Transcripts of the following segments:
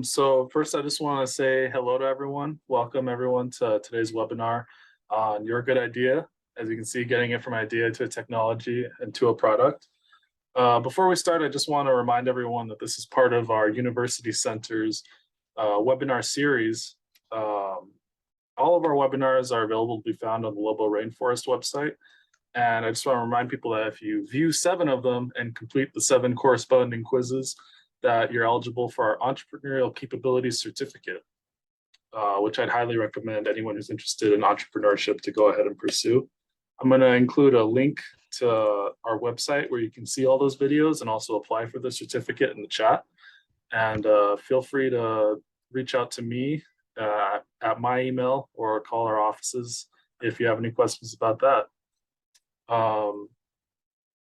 So first, I just want to say hello to everyone. Welcome everyone to today's webinar on Your Good Idea. As you can see, getting it from idea to a technology and to a product. Before we start, I just want to remind everyone that this is part of our University Center's webinar series. All of our webinars are available to be found on the Mexico Rainforest website. And I just want to remind people that if you view 7 of them and complete the 7 corresponding quizzes, that you're eligible for our Entrepreneurial Capabilities Certificate, which I'd highly recommend anyone who's interested in entrepreneurship to go ahead and pursue. I'm going to include a link to our website where you can see all those videos and also apply for the certificate in the chat. And feel free to reach out to me at my email or call our offices if you have any questions about that.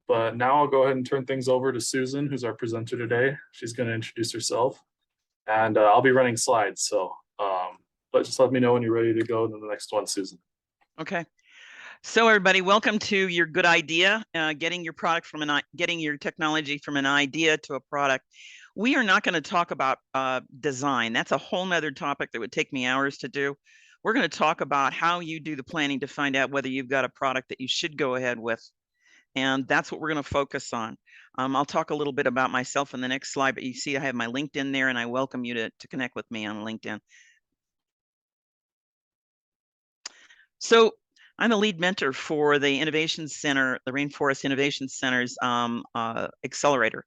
But now I'll go ahead and turn things over to Susan, who's our presenter today. She's going to introduce herself, and I'll be running slides. So, but just let me know when you're ready to go to the next one, Susan. Okay. So everybody, welcome to Your Good Idea, getting your product from getting your technology from an idea to a product. We are not going to talk about design. That's a whole nother topic that would take me hours to do. We're going to talk about how you do the planning to find out whether you've got a product that you should go ahead with. And that's what we're going to focus on. I'll talk a little bit about myself in the next slide, but you see I have my LinkedIn there, and I welcome you to connect with me on LinkedIn. So I'm a lead mentor for the Innovation Center, the Rainforest Innovation Center's accelerator.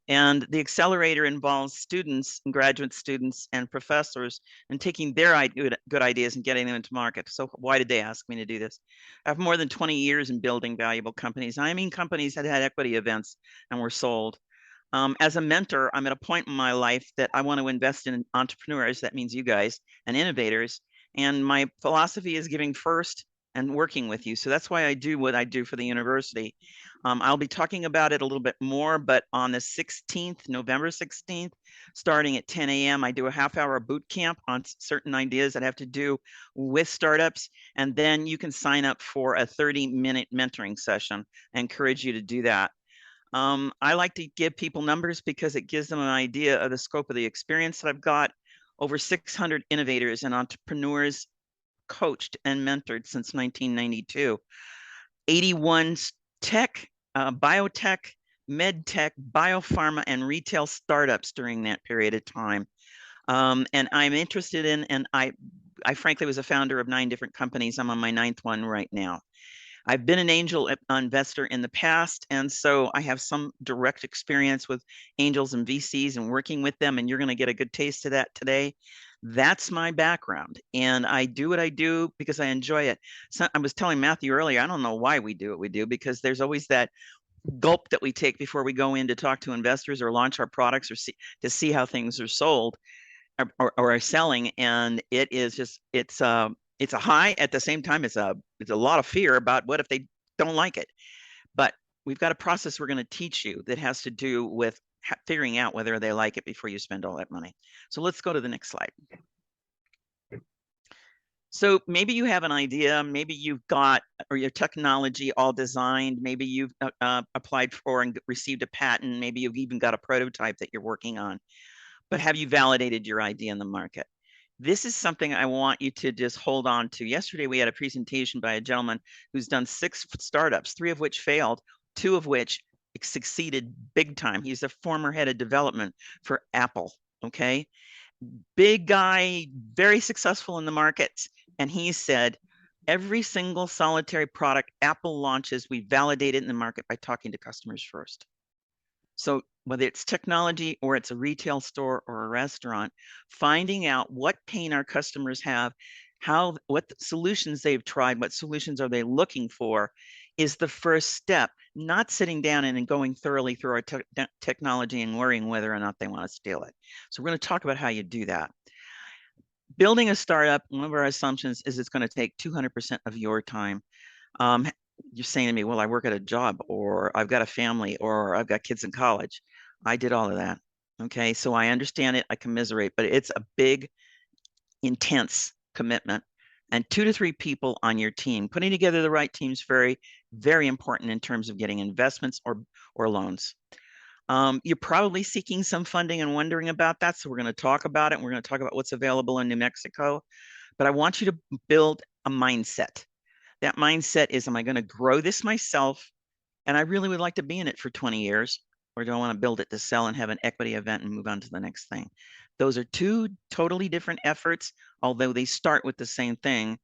And the accelerator involves students and graduate students and professors and taking their good ideas and getting them into market. So why did they ask me to do this? I have more than 20 years in building valuable companies. I mean companies that had equity events and were sold. As a mentor, I'm at a point in my life that I want to invest in entrepreneurs. That means you guys and innovators. And my philosophy is giving first and working with you. So that's why I do what I do for the university. I'll be talking about it a little bit more, but on the 16th, November 16th, starting at 10 a.m., I do a half-hour boot camp on certain ideas that have to do with startups. And then you can sign up for a 30-minute mentoring session. I encourage you to do that. I like to give people numbers because it gives them an idea of the scope of the experience that I've got. Over 600 innovators and entrepreneurs coached and mentored since 1992. 81 tech, biotech, med tech, biopharma, and retail startups during that period of time. And I'm interested in, and I frankly was a founder of 9 different companies. I'm on my 9th one right now. I've been an angel investor in the past, and so I have some direct experience with angels and VCs and working with them, and you're going to get a good taste of that today. That's my background, and I do what I do because I enjoy it. So I was telling Matthew earlier, I don't know why we do what we do, because there's always that gulp that we take before we go in to talk to investors or launch our products or to see how things are sold or are selling, and it is just it's a high. At the same time, it's a lot of fear about what if they don't like it. But we've got a process we're going to teach you that has to do with figuring out whether they like it before you spend all that money. So let's go to the next slide. So maybe you have an idea, maybe you've got or your technology all designed, maybe you've applied for and received a patent, maybe you've even got a prototype that you're working on. But have you validated your idea in the market? This is something I want you to just hold on to. Yesterday, we had a presentation by a gentleman who's done 6 startups, 3 of which failed, 2 of which succeeded big time. He's a former head of development for Apple, okay? Big guy, very successful in the markets. And he said, every single solitary product Apple launches, we validate it in the market by talking to customers first. So whether it's technology or it's a retail store or a restaurant, finding out what pain our customers have, what solutions they've tried, what solutions are they looking for, is the first step, not sitting down and going thoroughly through our technology and worrying whether or not they want to steal it. So we're going to talk about how you do that. Building a startup, one of our assumptions is it's going to take 200% of your time. You're saying to me, well, I work at a job, or I've got a family, or I've got kids in college. I did all of that. Okay, so I understand it, I commiserate, but it's a big, intense commitment. And 2 to 3 people on your team. Putting together the right team is very, very important in terms of getting investments or loans. You're probably seeking some funding and wondering about that. So we're going to talk about it. And we're going to talk about what's available in New Mexico. But I want you to build a mindset. That mindset is, am I going to grow this myself? And I really would like to be in it for 20 years. Or do I want to build it to sell and have an equity event and move on to the next thing? Those are two totally different efforts, although they start with the same thing,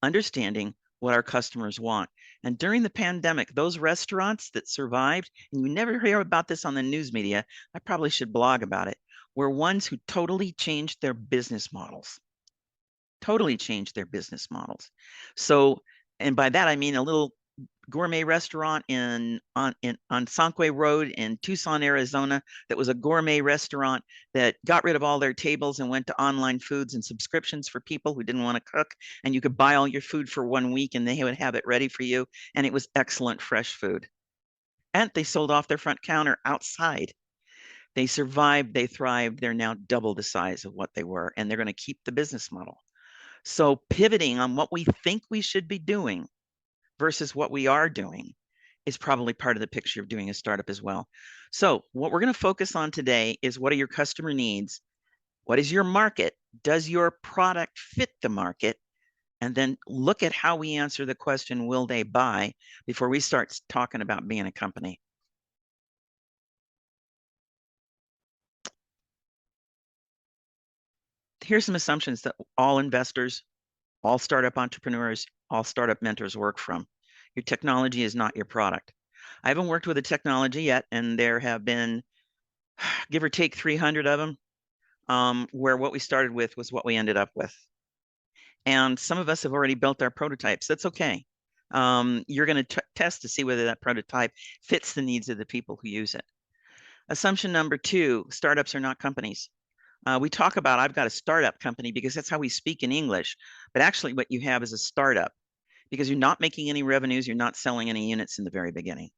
understanding what our customers want. And during the pandemic, those restaurants that survived, and you never hear about this on the news media, I probably should blog about it, were ones who totally changed their business models. Totally changed their business models. So, and by that I mean a little gourmet restaurant on Sonquay Road in Tucson, Arizona, that was a gourmet restaurant that got rid of all their tables and went to online foods and subscriptions for people who didn't want to cook. And you could buy all your food for 1 week and they would have it ready for you. And it was excellent fresh food. And they sold off their front counter outside. They survived, they thrived, they're now double the size of what they were, and they're going to keep the business model. So pivoting on what we think we should be doing versus what we are doing is probably part of the picture of doing a startup as well. So what we're going to focus on today is, what are your customer needs? What is your market? Does your product fit the market? And then look at how we answer the question, will they buy, before we start talking about being a company. Here's some assumptions that all investors, all startup entrepreneurs, all startup mentors work from. Your technology is not your product. I haven't worked with a technology yet, and there have been, give or take, 300 of them, where what we started with was what we ended up with. And some of us have already built our prototypes. That's okay. You're going to test to see whether that prototype fits the needs of the people who use it. Assumption number 2, startups are not companies. We talk about, I've got a startup company, because that's how we speak in English. But actually what you have is a startup, because you're not making any revenues, you're not selling any units in the very beginning.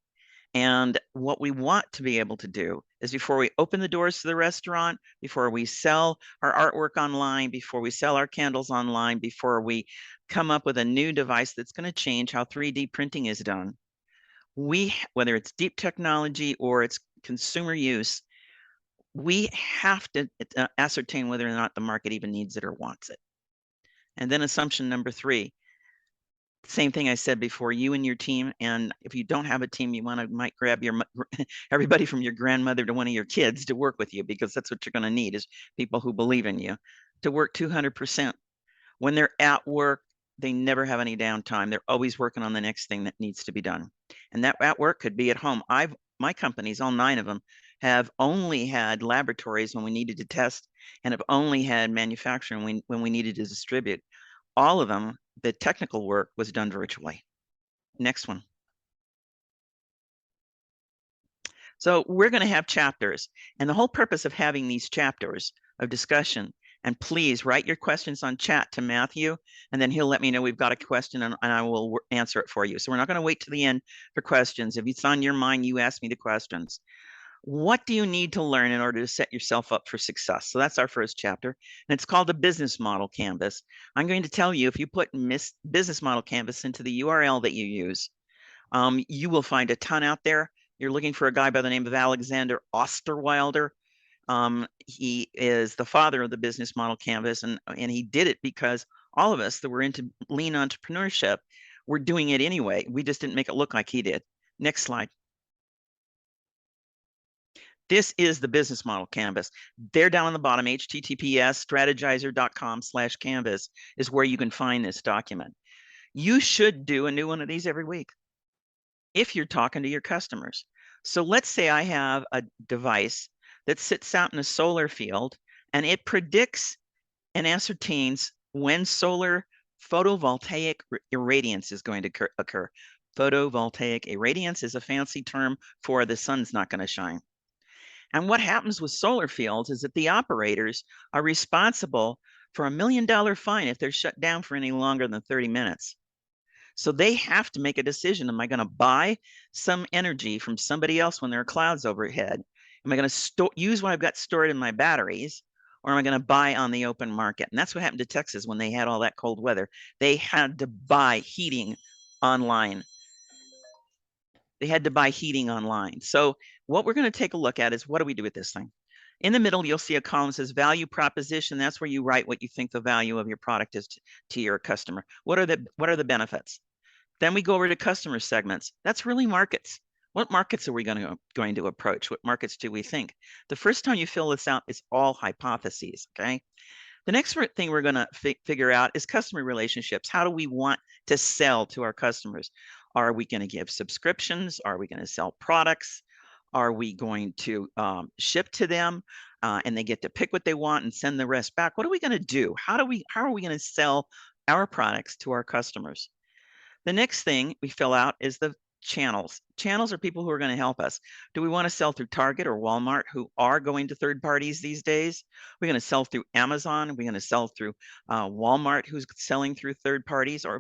And what we want to be able to do is, before we open the doors to the restaurant, before we sell our artwork online, before we sell our candles online, before we come up with a new device that's going to change how 3D printing is done, whether it's deep technology or it's consumer use, we have to ascertain whether or not the market even needs it or wants it. And then assumption number 3, same thing I said before, you and your team. And if you don't have a team, you might grab everybody from your grandmother to one of your kids to work with you, because that's what you're going to need, is people who believe in you to work 200%. When they're at work, they never have any downtime. They're always working on the next thing that needs to be done. And that at work could be at home. My companies, all 9 of them, have only had laboratories when we needed to test, and have only had manufacturing when we needed to distribute. All of them, the technical work was done virtually. Next one. So we're going to have chapters, and the whole purpose of having these chapters of discussion, and please write your questions on chat to Matthew, and then he'll let me know we've got a question, and I will answer it for you. So we're not going to wait to the end for questions. If it's on your mind, you ask me the questions. What do you need to learn in order to set yourself up for success? So that's our first chapter, and it's called the Business Model Canvas. I'm going to tell you, if you put Business Model Canvas into the URL that you use, you will find a ton out there. You're looking for a guy by the name of Alexander Osterwilder. He is the father of the Business Model Canvas, and he did it because all of us that were into lean entrepreneurship were doing it anyway. We just didn't make it look like he did. Next slide. This is the Business Model Canvas. There down on the bottom, https://strategizer.com/canvas is where you can find this document. You should do a new one of these every week if you're talking to your customers. So let's say I have a device that sits out in a solar field, and it predicts and ascertains when solar photovoltaic irradiance is going to occur. Photovoltaic irradiance is a fancy term for the sun's not going to shine. And what happens with solar fields is that the operators are responsible for $1 million fine if they're shut down for any longer than 30 minutes. So they have to make a decision. Am I going to buy some energy from somebody else when there are clouds overhead? Am I going to use what I've got stored in my batteries? Or am I going to buy on the open market? And that's what happened to Texas when they had all that cold weather. They had to buy heating online. They had to buy heating online. So what we're going to take a look at is, what do we do with this thing? In the middle, you'll see a column that says value proposition. That's where you write what you think the value of your product is to your customer. What are the benefits? Then we go over to customer segments. That's really markets. What markets are we going to approach? What markets do we think? The first time you fill this out, it's all hypotheses, okay? The next thing we're going to figure out is customer relationships. How do we want to sell to our customers? Are we going to give subscriptions? Are we going to sell products? Are we going to ship to them and they get to pick what they want and send the rest back? What are we going to do? How are we going to sell our products to our customers? The next thing we fill out is the channels. Channels are people who are going to help us. Do we want to sell through Target or Walmart, who are going to third parties these days? We're going to sell through Amazon. We're going to sell through Walmart, who's selling through third parties, or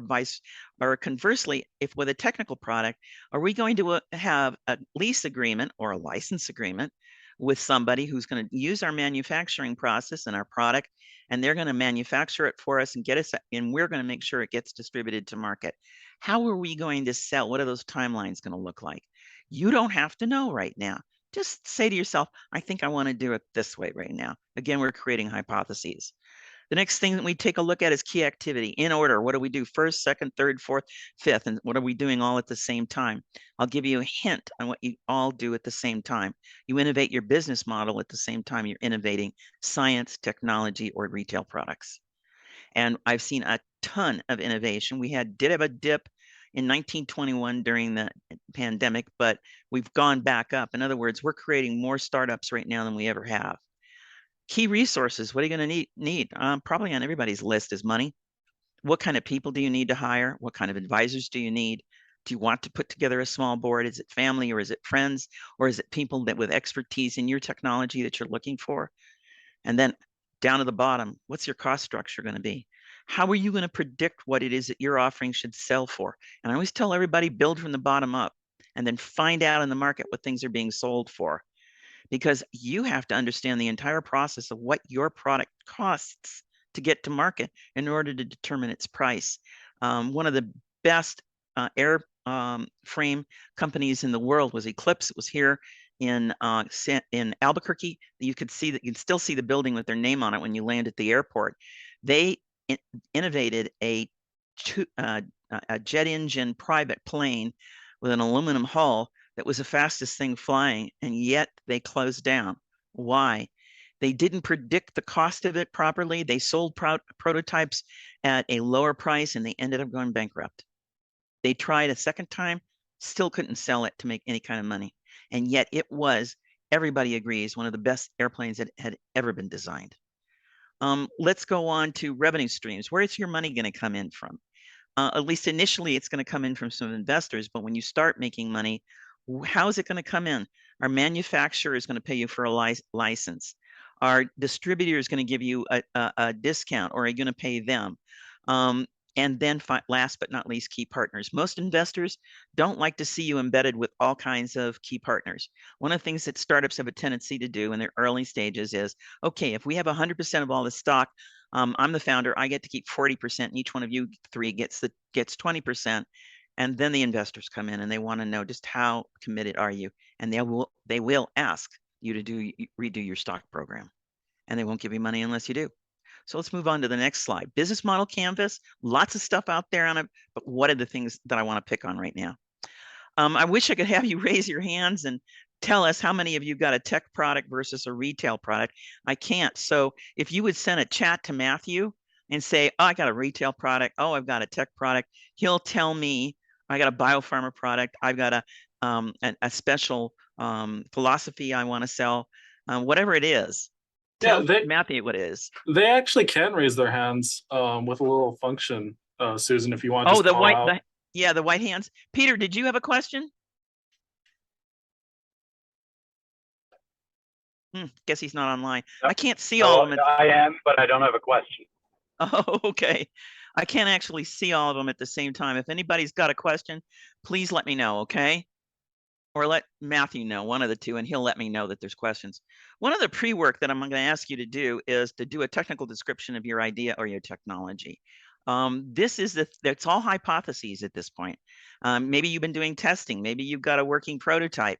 conversely, if with a technical product, are we going to have a lease agreement or a license agreement with somebody who's going to use our manufacturing process and our product, and they're going to manufacture it for us and get us, and we're going to make sure it gets distributed to market. How are we going to sell? What are those timelines going to look like? You don't have to know right now. Just say to yourself, I think I want to do it this way right now. Again, we're creating hypotheses. The next thing that we take a look at is key activity in order. What do we do first, second, third, fourth, fifth? And what are we doing all at the same time? I'll give you a hint on what you all do at the same time. You innovate your business model at the same time you're innovating science, technology, or retail products. And I've seen a ton of innovation. We did have a dip in 1921 during the pandemic, but we've gone back up. In other words, we're creating more startups right now than we ever have. Key resources, what are you going to need? Probably on everybody's list is money. What kind of people do you need to hire? What kind of advisors do you need? Do you want to put together a small board? Is it family, or is it friends, or is it people that with expertise in your technology that you're looking for? And then down to the bottom, what's your cost structure going to be? How are you going to predict what it is that your offering should sell for? And I always tell everybody, build from the bottom up and then find out in the market what things are being sold for, because you have to understand the entire process of what your product costs to get to market in order to determine its price. One of the best airframe companies in the world was Eclipse. It was here in Albuquerque. You can still see the building with their name on it when you land at the airport. They innovated a jet engine private plane with an aluminum hull that was the fastest thing flying, and yet they closed down. Why? They didn't predict the cost of it properly. They sold prototypes at a lower price, and they ended up going bankrupt. They tried a second time, still couldn't sell it to make any kind of money. And yet it was, everybody agrees, one of the best airplanes that had ever been designed. Let's go on to revenue streams. Where is your money going to come in from? At least initially, it's going to come in from some investors, but when you start making money, how is it going to come in? Our manufacturer is going to pay you for a license. Our distributor is going to give you a discount, or are you going to pay them? And then last but not least, key partners. Most investors don't like to see you embedded with all kinds of key partners. One of the things that startups have a tendency to do in their early stages is, okay, if we have 100% of all the stock, I'm the founder, I get to keep 40%, and each one of you three gets 20%. And then the investors come in and they want to know just how committed are you? And they will ask you to redo your stock program, and they won't give you money unless you do. So let's move on to the next slide. Business model canvas, lots of stuff out there on it, but what are the things that I want to pick on right now? I wish I could have you raise your hands and tell us how many of you got a tech product versus a retail product. I can't. So if you would send a chat to Matthew and say, oh, I got a retail product. Oh, I've got a tech product. He'll tell me, I got a biopharma product. I've got a special philosophy I want to sell, whatever it is. Tell Matthew what it is. They actually can raise their hands with a little function, Susan, if you want to just call out. The white hands. Peter, did you have a question? Guess he's not online. I can't see all of them. I am, but I don't have a question. Oh, okay. I can't actually see all of them at the same time. If anybody's got a question, please let me know, okay? Or let Matthew know, one of the two, and he'll let me know that there's questions. One of the pre-work that I'm going to ask you to do is to do a technical description of your idea or your technology. This is it's all hypotheses at this point. Maybe you've been doing testing. Maybe you've got a working prototype.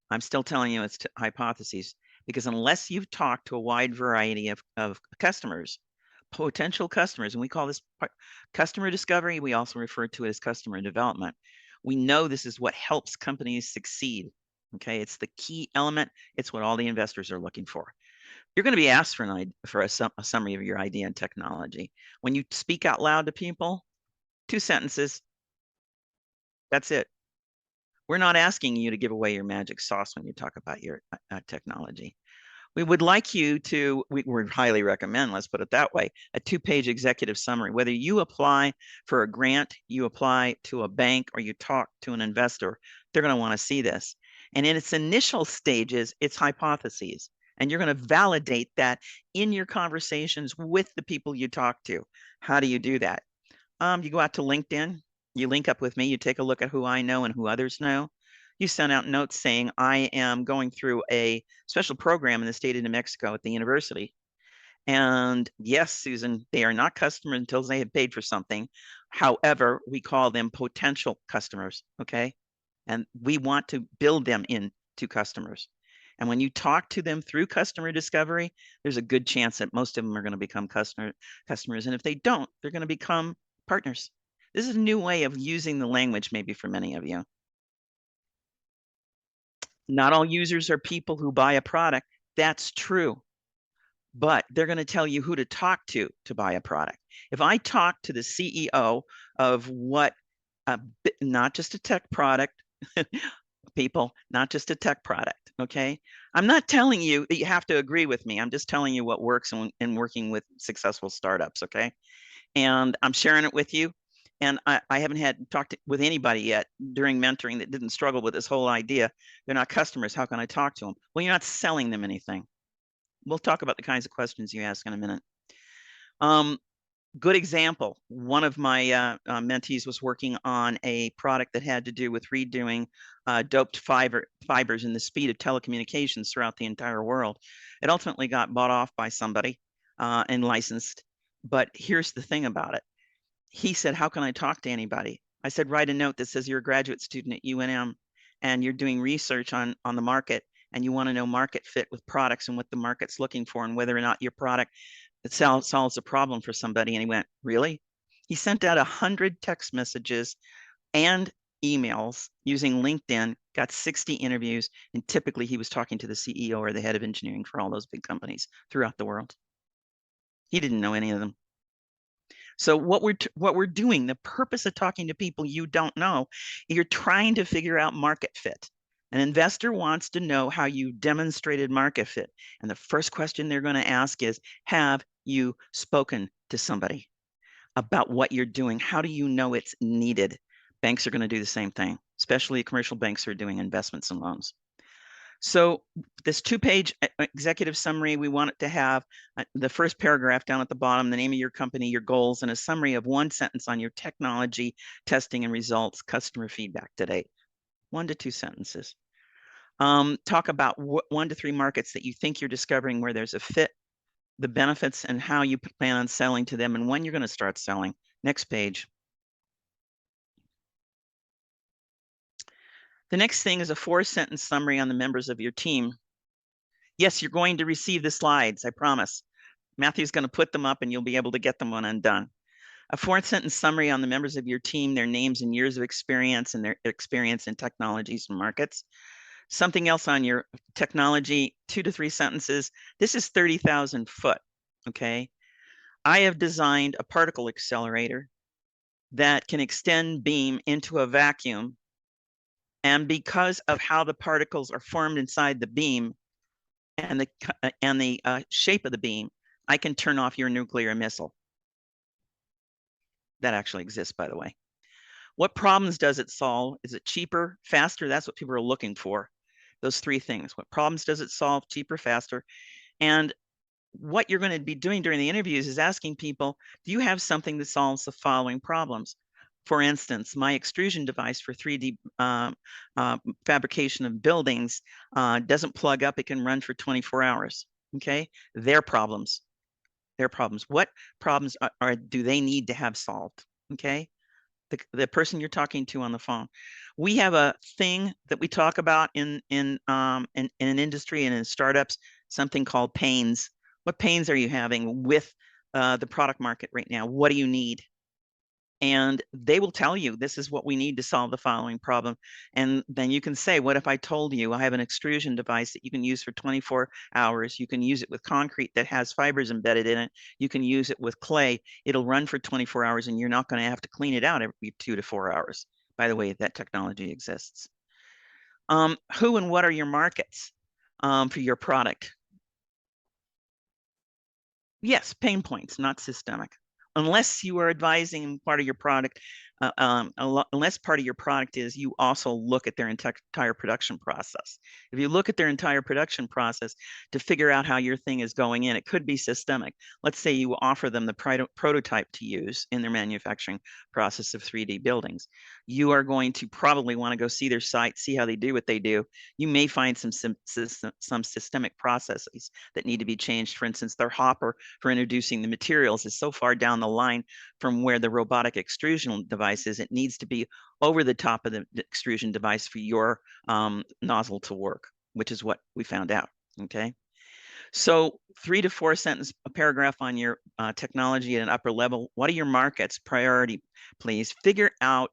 I'm still telling you it's hypotheses, because unless you've talked to a wide variety of customers, potential customers, and we call this customer discovery, we also refer to it as customer development. We know this is what helps companies succeed. Okay, it's the key element. It's what all the investors are looking for. You're going to be asked for a summary of your idea and technology. When you speak out loud to people, 2 sentences. That's it. We're not asking you to give away your magic sauce when you talk about your technology. We would like you to, we would highly recommend, let's put it that way, a 2-page executive summary. Whether you apply for a grant, you apply to a bank, or you talk to an investor, they're going to want to see this. And in its initial stages, it's hypotheses. And you're going to validate that in your conversations with the people you talk to. How do you do that? You go out to LinkedIn, you link up with me, you take a look at who I know and who others know. You send out notes saying, I am going through a special program in the state of New Mexico at the university. And yes, Susan, they are not customers until they have paid for something. However, we call them potential customers, okay? And we want to build them into customers. And when you talk to them through customer discovery, there's a good chance that most of them are going to become customers. And if they don't, they're going to become partners. This is a new way of using the language, maybe for many of you. Not all users are people who buy a product. That's true. But they're going to tell you who to talk to buy a product. If I talk to the CEO of what, not just a tech product, people, not just a tech product, okay? I'm not telling you that you have to agree with me. I'm just telling you what works in working with successful startups, okay? And I'm sharing it with you. And I haven't had talked with anybody yet during mentoring that didn't struggle with this whole idea. They're not customers. How can I talk to them? Well, you're not selling them anything. We'll talk about the kinds of questions you ask in a minute. Good example. One of my mentees was working on a product that had to do with redoing doped fibers and the speed of telecommunications throughout the entire world. It ultimately got bought off by somebody and licensed. But here's the thing about it. He said, how can I talk to anybody? I said, write a note that says you're a graduate student at UNM and you're doing research on the market and you want to know market fit with products and what the market's looking for and whether or not your product solves a problem for somebody. And he went, really? He sent out 100 text messages and emails using LinkedIn, got 60 interviews, and typically he was talking to the CEO or the head of engineering for all those big companies throughout the world. He didn't know any of them. So what we're doing, the purpose of talking to people you don't know, you're trying to figure out market fit. An investor wants to know how you demonstrated market fit. And the first question they're going to ask is, have you spoken to somebody about what you're doing? How do you know it's needed? Banks are going to do the same thing, especially commercial banks who are doing investments and loans. So this 2-page executive summary, we want it to have the first paragraph down at the bottom, the name of your company, your goals, and a summary of 1 sentence on your technology, testing and results, customer feedback to date. 1 to 2 sentences. Talk about 1 to 3 markets that you think you're discovering where there's a fit, the benefits, and how you plan on selling to them, and when you're going to start selling. Next page. The next thing is a 4-sentence summary on the members of your team. Yes, you're going to receive the slides, I promise. Matthew's going to put them up and you'll be able to get them when I'm done. A 4-sentence summary on the members of your team, their names and years of experience and their experience in technologies and markets. Something else on your technology, 2 to 3 sentences. This is 30,000 foot, okay? I have designed a particle accelerator that can extend beam into a vacuum. And because of how the particles are formed inside the beam and the shape of the beam, I can turn off your nuclear missile. That actually exists, by the way. What problems does it solve? Is it cheaper, faster? That's what people are looking for. Those 3 things. What problems does it solve? Cheaper, faster. And what you're going to be doing during the interviews is asking people, do you have something that solves the following problems? For instance, my extrusion device for 3D fabrication of buildings doesn't plug up. It can run for 24 hours. Okay, their problems. their problems. What problems do they need to have solved? Okay. The person you're talking to on the phone. We have a thing that we talk about in an industry and in startups, something called pains. What pains are you having with the product market right now? What do you need? And they will tell you, this is what we need to solve the following problem. And then you can say, what if I told you I have an extrusion device that you can use for 24 hours? You can use it with concrete that has fibers embedded in it. You can use it with clay. It'll run for 24 hours and you're not going to have to clean it out every 2 to 4 hours. By the way, that technology exists. Who and what are your markets for your product? Yes, pain points, not systemic. Unless you are advising part of your product, unless part of your product is you also look at their entire production process. If you look at their entire production process to figure out how your thing is going in, it could be systemic. Let's say you offer them the prototype to use in their manufacturing process of 3D buildings. You are going to probably want to go see their site, see how they do what they do. You may find some systemic processes that need to be changed. For instance, their hopper for introducing the materials is so far down the line from where the robotic extrusion device is, it needs to be over the top of the extrusion device for your nozzle to work, which is what we found out. Okay. So 3 to 4 sentence, a paragraph on your technology at an upper level. What are your markets? Priority, please. Figure out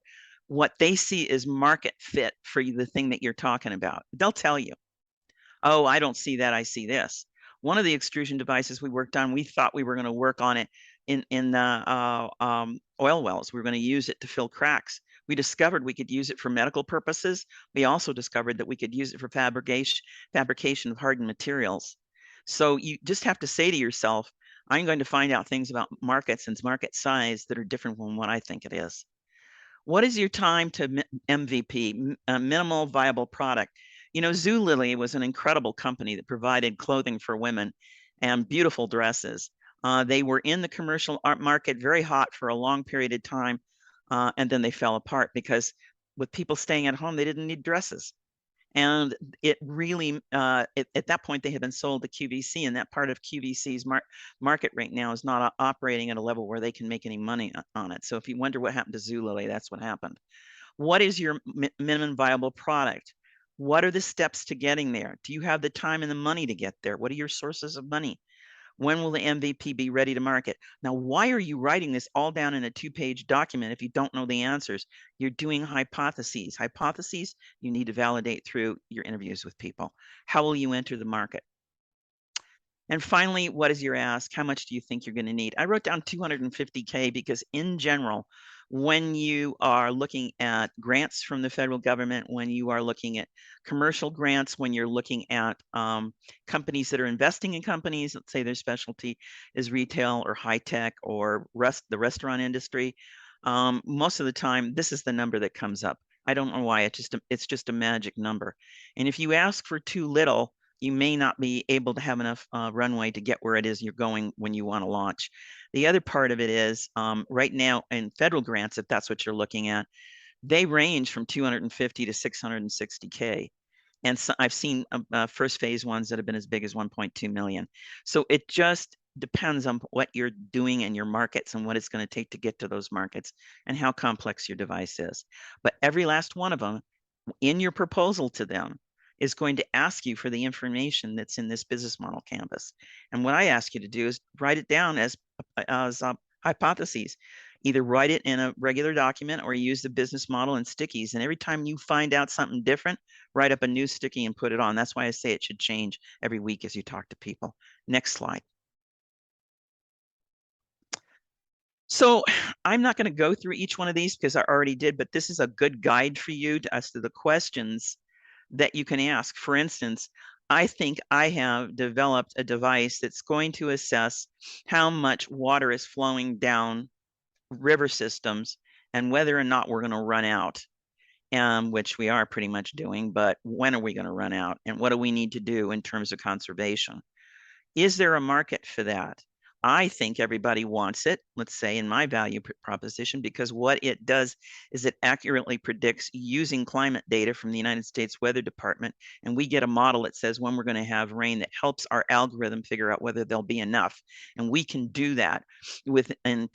what they see as market fit for the thing that you're talking about. They'll tell you, oh, I don't see that, I see this. One of the extrusion devices we worked on, we thought we were going to work on it in oil wells. We were going to use it to fill cracks. We discovered we could use it for medical purposes. We also discovered that we could use it for fabrication of hardened materials. So you just have to say to yourself, I'm going to find out things about markets and market size that are different from what I think it is. What is your time to MVP, minimal viable product? You know, Zulily was an incredible company that provided clothing for women and beautiful dresses. They were in the commercial art market, very hot for a long period of time, and then they fell apart because with people staying at home, they didn't need dresses. And it really, at that point, they had been sold to QVC, and that part of QVC's market right now is not operating at a level where they can make any money on it. So if you wonder what happened to Zulily, that's what happened. What is your minimum viable product? What are the steps to getting there? Do you have the time and the money to get there? What are your sources of money? When will the MVP be ready to market? Now, why are you writing this all down in a 2-page document if you don't know the answers? You're doing hypotheses. Hypotheses you need to validate through your interviews with people. How will you enter the market? And finally, what is your ask? How much do you think you're going to need? I wrote down 250K because in general, when you are looking at grants from the federal government, when you are looking at commercial grants, when you're looking at companies that are investing in companies, let's say their specialty is retail or high tech or the restaurant industry, most of the time, this is the number that comes up. I don't know why, it's just a magic number. And if you ask for too little, you may not be able to have enough runway to get where it is you're going when you want to launch. The other part of it is right now in federal grants, if that's what you're looking at, they range from 250 to 660K. And so I've seen first phase ones that have been as big as 1.2 million. So it just depends on what you're doing in your markets and what it's going to take to get to those markets and how complex your device is. But every last one of them in your proposal to them is going to ask you for the information that's in this business model canvas. And what I ask you to do is write it down as hypotheses. Either write it in a regular document or use the business model and stickies. And every time you find out something different, write up a new sticky and put it on. That's why I say it should change every week as you talk to people. Next slide. So I'm not going to go through each one of these because I already did, but this is a good guide for you as to the questions that you can ask. For instance, I think I have developed a device that's going to assess how much water is flowing down river systems and whether or not we're going to run out, which we are pretty much doing, but when are we going to run out and what do we need to do in terms of conservation? Is there a market for that? I think everybody wants it, let's say in my value proposition, because what it does is it accurately predicts using climate data from the United States Weather Department. And we get a model that says when we're going to have rain that helps our algorithm figure out whether there'll be enough. And we can do that within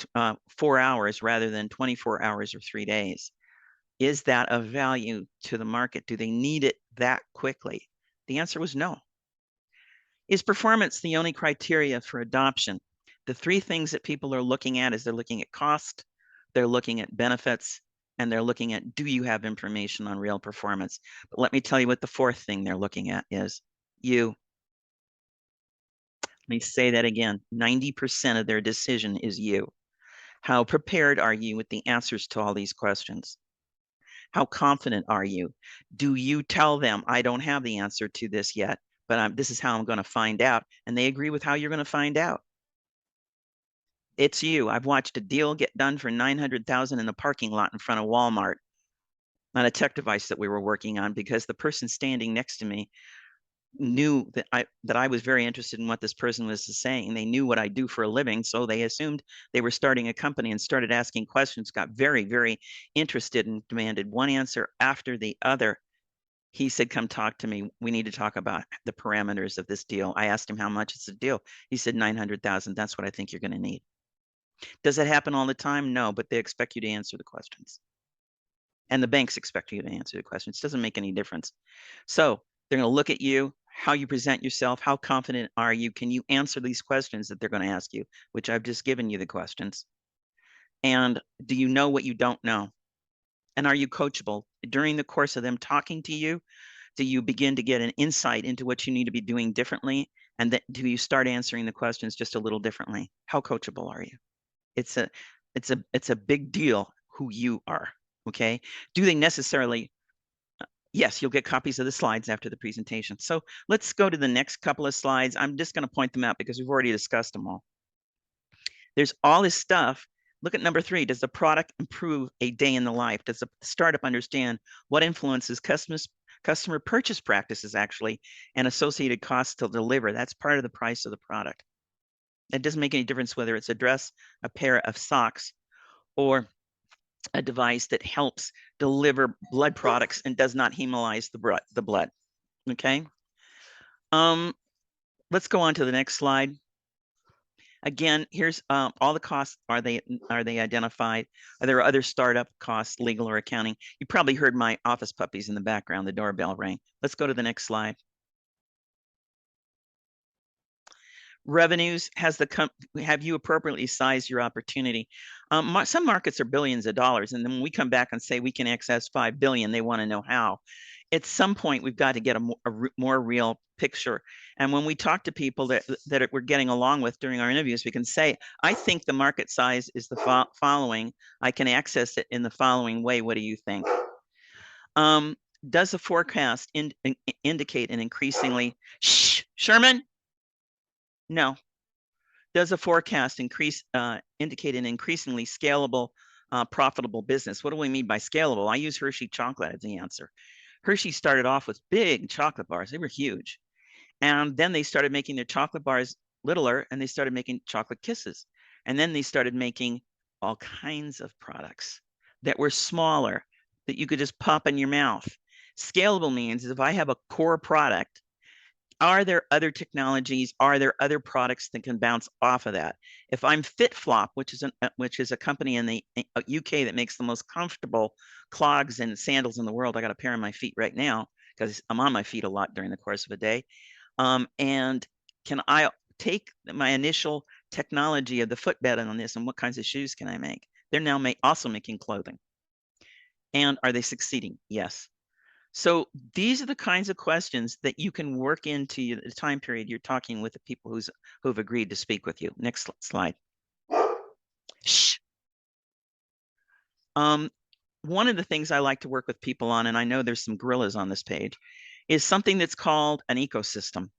4 hours rather than 24 hours or 3 days. Is that of value to the market? Do they need it that quickly? The answer was no. Is performance the only criteria for adoption? The three things that people are looking at is they're looking at cost, they're looking at benefits, and they're looking at, do you have information on real performance? But let me tell you what the fourth thing they're looking at is you. Let me say that again. 90% of their decision is you. How prepared are you with the answers to all these questions? How confident are you? Do you tell them, I don't have the answer to this yet, but this is how I'm going to find out? And they agree with how you're going to find out. It's you. I've watched a deal get done for $900,000 in the parking lot in front of Walmart on a tech device that we were working on because the person standing next to me knew that I was very interested in what this person was saying. They knew what I do for a living, so they assumed they were starting a company and started asking questions, got very, very interested and demanded one answer after the other. He said, come talk to me. We need to talk about the parameters of this deal. I asked him how much it's a deal. He said 900,000. That's what I think you're going to need. Does it happen all the time? No, but they expect you to answer the questions. And the banks expect you to answer the questions. It doesn't make any difference. So they're going to look at you, how you present yourself, how confident are you? Can you answer these questions that they're going to ask you, which I've just given you the questions? And do you know what you don't know? And are you coachable? During the course of them talking to you, do you begin to get an insight into what you need to be doing differently? And then do you start answering the questions just a little differently? How coachable are you? It's a big deal who you are, okay? Do they necessarily, yes, you'll get copies of the slides after the presentation. So let's go to the next couple of slides. I'm just gonna point them out because we've already discussed them all. There's all this stuff. Look at number 3. Does the product improve a day in the life? Does the startup understand what influences customer purchase practices actually and associated costs to deliver? That's part of the price of the product. It doesn't make any difference whether it's a dress, a pair of socks, or a device that helps deliver blood products and does not hemolyze the blood. Okay. Let's go on to the next slide. Again, here's all the costs. Are they identified? Are there other startup costs, legal or accounting? You probably heard my office puppies in the background. The doorbell rang. Let's go to the next slide. Revenues, have you appropriately sized your opportunity? Some markets are billions of dollars, and then when we come back and say we can access 5 billion, they want to know how. At some point, we've got to get a more real picture. And when we talk to people that we're getting along with during our interviews, we can say, I think the market size is the following. I can access it in the following way. What do you think? Does the forecast indicate an increasingly, Sherman? No. Does a forecast indicate an increasingly scalable, profitable business? What do we mean by scalable? I use Hershey chocolate as the answer. Hershey started off with big chocolate bars. They were huge. And then they started making their chocolate bars littler, and they started making chocolate kisses. And then they started making all kinds of products that were smaller, that you could just pop in your mouth. Scalable means if I have a core product, are there other technologies? Are there other products that can bounce off of that? If I'm FitFlop, which is a company in the UK that makes the most comfortable clogs and sandals in the world, I got a pair on my feet right now because I'm on my feet a lot during the course of a day. And can I take my initial technology of the footbed on this, and what kinds of shoes can I make? They're now also making clothing. And are they succeeding? Yes. So these are the kinds of questions that you can work into the time period you're talking with the people who've agreed to speak with you. Next slide. Shh. One of the things I like to work with people on, and I know there's some gorillas on this page, is something that's called an ecosystem.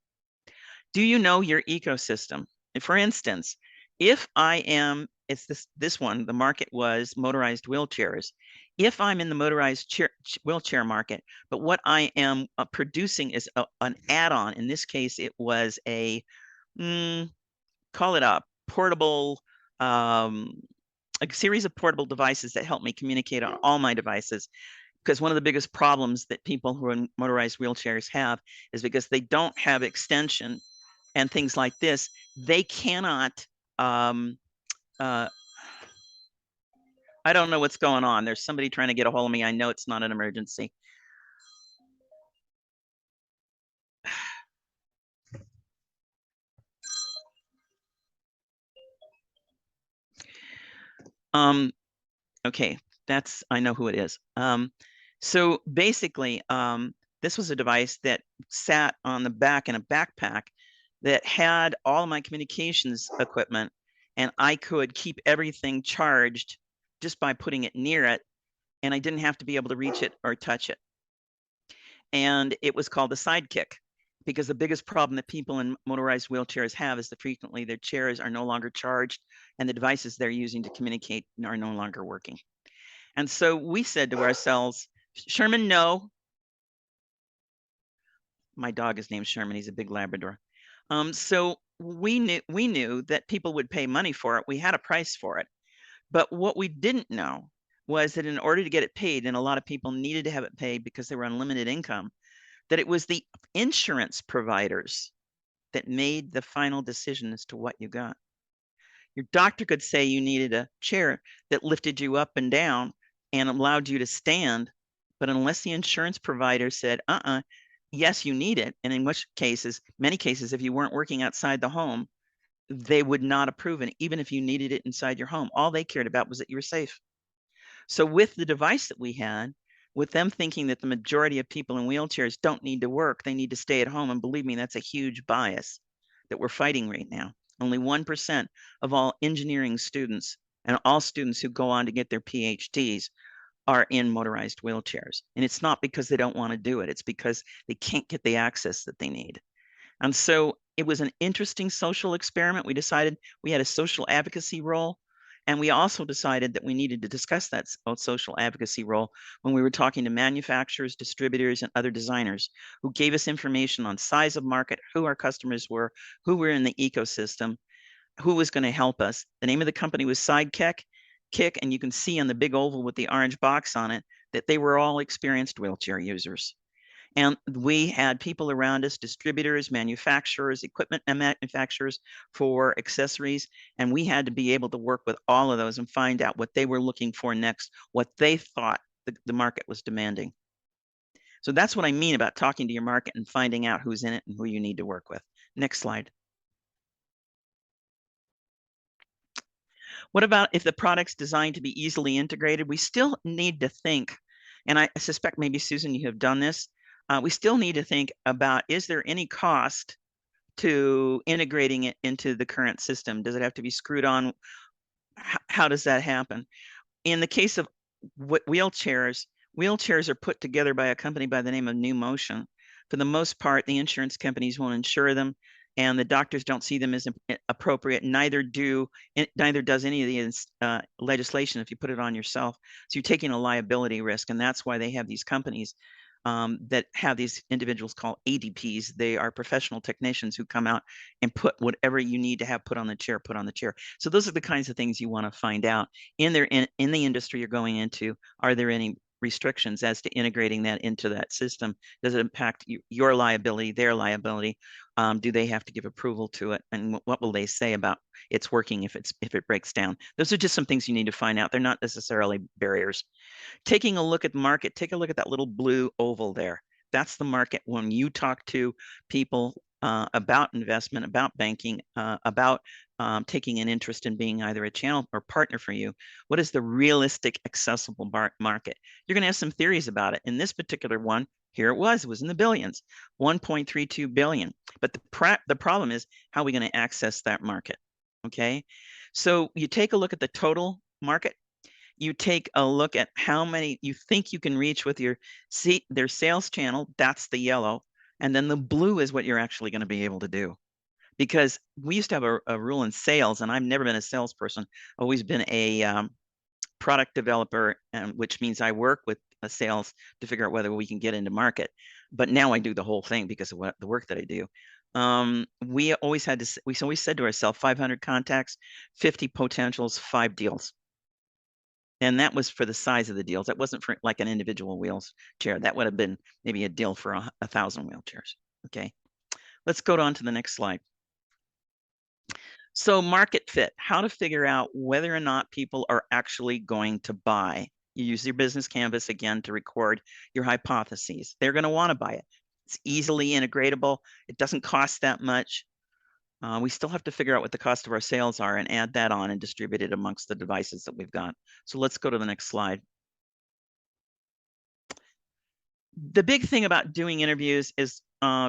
Do you know your ecosystem? For instance, if I am, it's this one, the market was motorized wheelchairs. If I'm in the motorized wheelchair market, but what I am producing is an add-on, in this case, it was call it a portable, a series of portable devices that help me communicate on all my devices. Because one of the biggest problems that people who are in motorized wheelchairs have is because they don't have extension and things like this, they cannot, I don't know what's going on. There's somebody trying to get a hold of me. I know it's not an emergency. Okay, I know who it is. So basically, this was a device that sat on the back in a backpack that had all my communications equipment, and I could keep everything charged just by putting it near it, and I didn't have to be able to reach it or touch it. And it was called the Sidekick, because the biggest problem that people in motorized wheelchairs have is that frequently their chairs are no longer charged and the devices they're using to communicate are no longer working. And so we said to ourselves, Sherman, no. My dog is named Sherman. He's a big Labrador. So we knew that people would pay money for it. We had a price for it. But what we didn't know was that in order to get it paid, and a lot of people needed to have it paid because they were on limited income, that it was the insurance providers that made the final decision as to what you got. Your doctor could say you needed a chair that lifted you up and down and allowed you to stand, but unless the insurance provider said, yes, you need it, and in many cases, if you weren't working outside the home, they would not approve it, even if you needed it inside your home. All they cared about was that you were safe. So with the device that we had, with them thinking that the majority of people in wheelchairs don't need to work, they need to stay at home, and believe me, that's a huge bias that we're fighting right now. Only 1% of all engineering students and all students who go on to get their PhDs are in motorized wheelchairs. And it's not because they don't want to do it. It's because they can't get the access that they need. And so it was an interesting social experiment. We decided we had a social advocacy role. And we also decided that we needed to discuss that social advocacy role when we were talking to manufacturers, distributors, and other designers who gave us information on size of market, who our customers were, who were in the ecosystem, who was going to help us. The name of the company was Sidekick, and you can see on the big oval with the orange box on it that they were all experienced wheelchair users. And we had people around us, distributors, manufacturers, equipment manufacturers for accessories. And we had to be able to work with all of those and find out what they were looking for next, what they thought the market was demanding. So that's what I mean about talking to your market and finding out who's in it and who you need to work with. Next slide. What about if the product's designed to be easily integrated? We still need to think, and I suspect maybe Susan, you have done this. We still need to think about, is there any cost to integrating it into the current system? Does it have to be screwed on? How does that happen? In the case of wheelchairs are put together by a company by the name of New Motion. For the most part, the insurance companies won't insure them, and the doctors don't see them as appropriate. Neither does any of the legislation if you put it on yourself. So you're taking a liability risk, and that's why they have these companies that have these individuals called ADPs. They are professional technicians who come out and put whatever you need to have put on the chair. So those are the kinds of things you want to find out in the industry you're going into. Are there any restrictions as to integrating that into that system? Does it impact your liability, their liability? Do they have to give approval to it? And what will they say about it's working if it breaks down? Those are just some things you need to find out. They're not necessarily barriers. Taking a look at the market, take a look at that little blue oval there. That's the market when you talk to people about investment, about banking, about taking an interest in being either a channel or partner for you. What is the realistic, accessible market? You're going to have some theories about it. In this particular one, here it was in the billions, 1.32 billion. But the problem is, how are we going to access that market? Okay, so you take a look at the total market. You take a look at how many you think you can reach with their sales channel. That's the yellow. And then the blue is what you're actually going to be able to do. Because we used to have a rule in sales, and I've never been a salesperson, always been a product developer, which means I work with sales to figure out whether we can get into market. But now I do the whole thing because of the work that I do. We always said to ourselves, 500 contacts, 50 potentials, 5 deals. And that was for the size of the deals. That wasn't for like an individual wheelchair. That would have been maybe a deal for 1,000 wheelchairs. Okay, let's go on to the next slide. So market fit, how to figure out whether or not people are actually going to buy. You use your business canvas again to record your hypotheses. They're going to want to buy it. It's easily integratable. It doesn't cost that much. We still have to figure out what the cost of our sales are and add that on and distribute it amongst the devices that we've got. So let's go to the next slide. The big thing about doing interviews is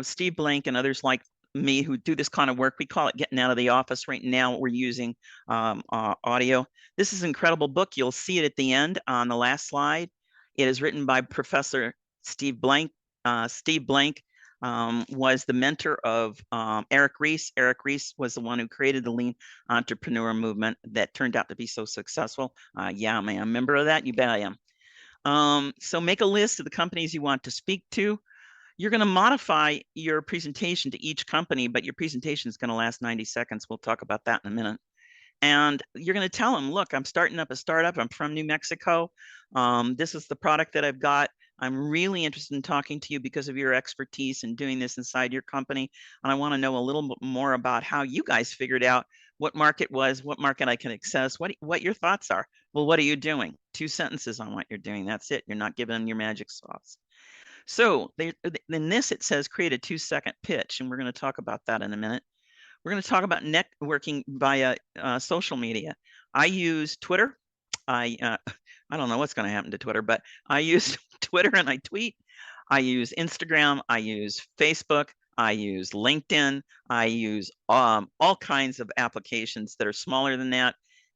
Steve Blank and others like me who do this kind of work, we call it getting out of the office. Right now we're using audio. This is an incredible book. You'll see it at the end on the last slide. It is written by Professor Steve Blank. Steve Blank was the mentor of Eric Ries. Eric Ries was the one who created the lean entrepreneur movement that turned out to be so successful. Yeah, am I a member of that? You bet I am. So make a list of the companies you want to speak to. You're going to modify your presentation to each company, but your presentation is going to last 90 seconds. We'll talk about that in a minute. And you're going to tell them, look, I'm starting up a startup. I'm from New Mexico. This is the product that I've got. I'm really interested in talking to you because of your expertise in doing this inside your company. And I want to know a little bit more about how you guys figured out what market I can access, what your thoughts are. Well, what are you doing? 2 sentences on what you're doing. That's it. You're not giving them your magic sauce. So in this, it says create a 2-second pitch, and we're going to talk about that in a minute. We're going to talk about networking via social media. I use Twitter. I don't know what's going to happen to Twitter, but I use Twitter and I tweet. I use Instagram. I use Facebook. I use LinkedIn. I use all kinds of applications that are smaller than that,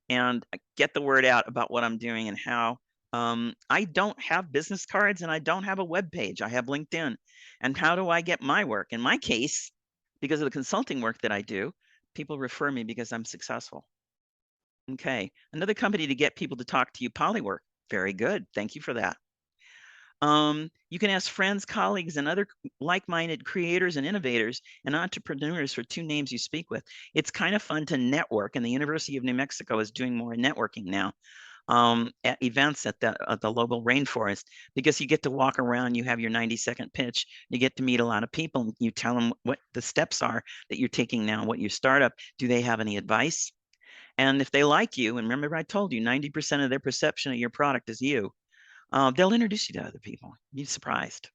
and get the word out about what I'm doing and how. I don't have business cards and I don't have a web page. I have LinkedIn. And how do I get my work? In my case, because of the consulting work that I do, people refer me because I'm successful. Okay, another company to get people to talk to you, Polywork. Very good. Thank you for that. You can ask friends, colleagues, and other like-minded creators and innovators and entrepreneurs for 2 names you speak with. It's kind of fun to network, and the University of New Mexico is doing more networking now. At events at the local rainforest, because you get to walk around, you have your 90-second pitch, you get to meet a lot of people, and you tell them what the steps are that you're taking now, what you start up. Do they have any advice? And if they like you, and remember I told you 90% of their perception of your product is you, they'll introduce you to other people. You'd be surprised.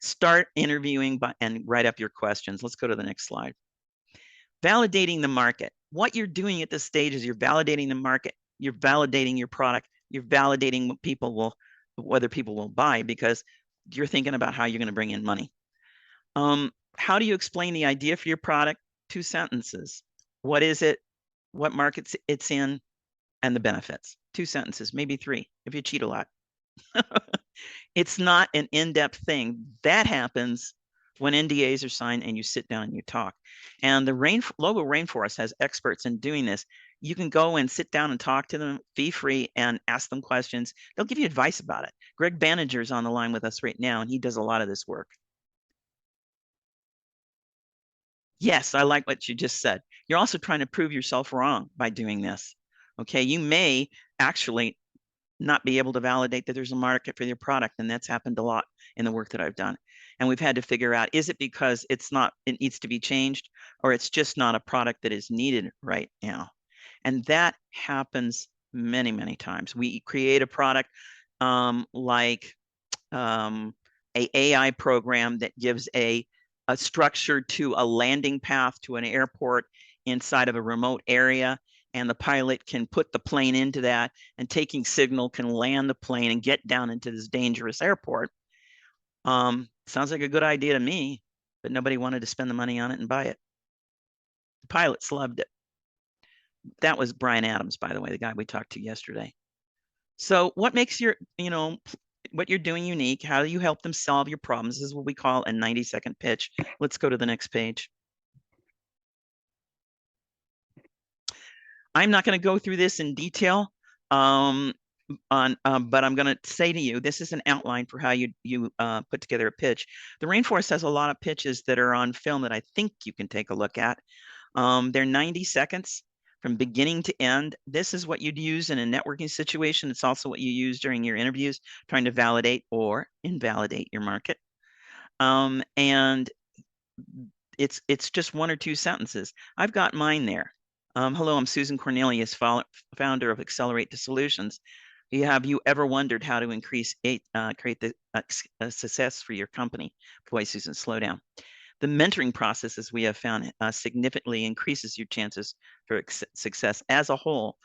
Start interviewing and write up your questions. Let's go to the next slide. Validating the market. What you're doing at this stage is you're validating the market. You're validating your product. You're validating whether people will buy, because you're thinking about how you're going to bring in money. How do you explain the idea for your product? 2 sentences. What is it? What markets it's in? And the benefits. 2 sentences, maybe 3 if you cheat a lot. It's not an in-depth thing. That happens when NDAs are signed and you sit down and you talk. And the local rainforest has experts in doing this. You can go and sit down and talk to them, be free, and ask them questions. They'll give you advice about it. Greg Banniger is on the line with us right now, and he does a lot of this work. Yes, I like what you just said. You're also trying to prove yourself wrong by doing this. Okay, you may actually not be able to validate that there's a market for your product, and that's happened a lot in the work that I've done. And we've had to figure out, is it because it needs to be changed, or it's just not a product that is needed right now? And that happens many, many times. We create a product like a AI program that gives a structure to a landing path to an airport inside of a remote area, and the pilot can put the plane into that, and taking signal can land the plane and get down into this dangerous airport. Sounds like a good idea to me, but nobody wanted to spend the money on it and buy it. The pilots loved it. That was Brian Adams, by the way, the guy we talked to yesterday. So what makes what you're doing unique? How do you help them solve your problems? This is what we call a 90-second pitch. Let's go to the next page. I'm not going to go through this in detail. but I'm going to say to you, this is an outline for how you put together a pitch. The Rainforest has a lot of pitches that are on film that I think you can take a look at. They're 90 seconds from beginning to end. This is what you'd use in a networking situation. It's also what you use during your interviews, trying to validate or invalidate your market. And it's just 1 or 2 sentences. I've got mine there. Hello, I'm Susan Cornelius, founder of Accelerate the Solutions. Have you ever wondered how to create the success for your company? Boy, Susan, slow down. The mentoring process, as we have found, significantly increases your chances for success. As a whole,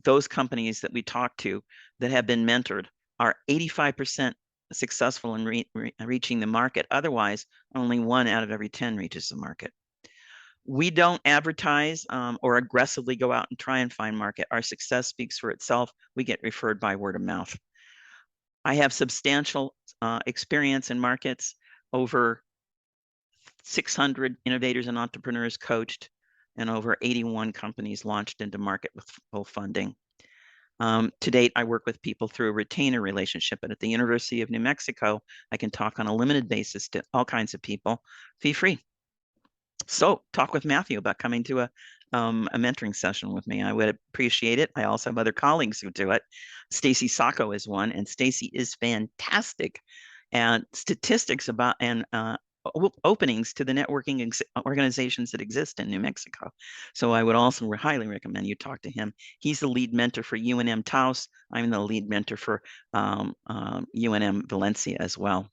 those companies that we talk to that have been mentored are 85% successful in reaching the market. Otherwise, only 1 out of every 10 reaches the market. We don't advertise or aggressively go out and try and find market. Our success speaks for itself. We get referred by word of mouth. I have substantial experience in markets, over 600 innovators and entrepreneurs coached, and over 81 companies launched into market with full funding. To date, I work with people through a retainer relationship, but at the University of New Mexico, I can talk on a limited basis to all kinds of people, fee-free. So talk with Matthew about coming to a mentoring session with me. I would appreciate it. I also have other colleagues who do it. Stacy Sacco is one, and Stacy is fantastic. And statistics about openings to the networking organizations that exist in New Mexico. So I would also highly recommend you talk to him. He's the lead mentor for UNM Taos. I'm the lead mentor for UNM Valencia as well.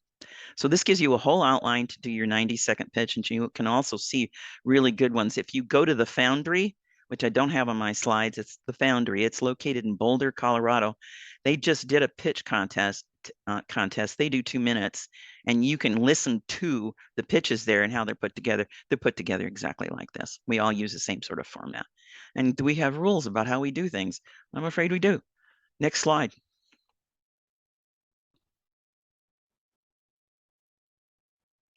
So this gives you a whole outline to do your 90-second pitch, and you can also see really good ones. If you go to the Foundry, which I don't have on my slides, it's the Foundry. It's located in Boulder, Colorado. They just did a pitch contest. They do 2 minutes, and you can listen to the pitches there and how they're put together. They're put together exactly like this. We all use the same sort of format. And do we have rules about how we do things? I'm afraid we do. Next slide.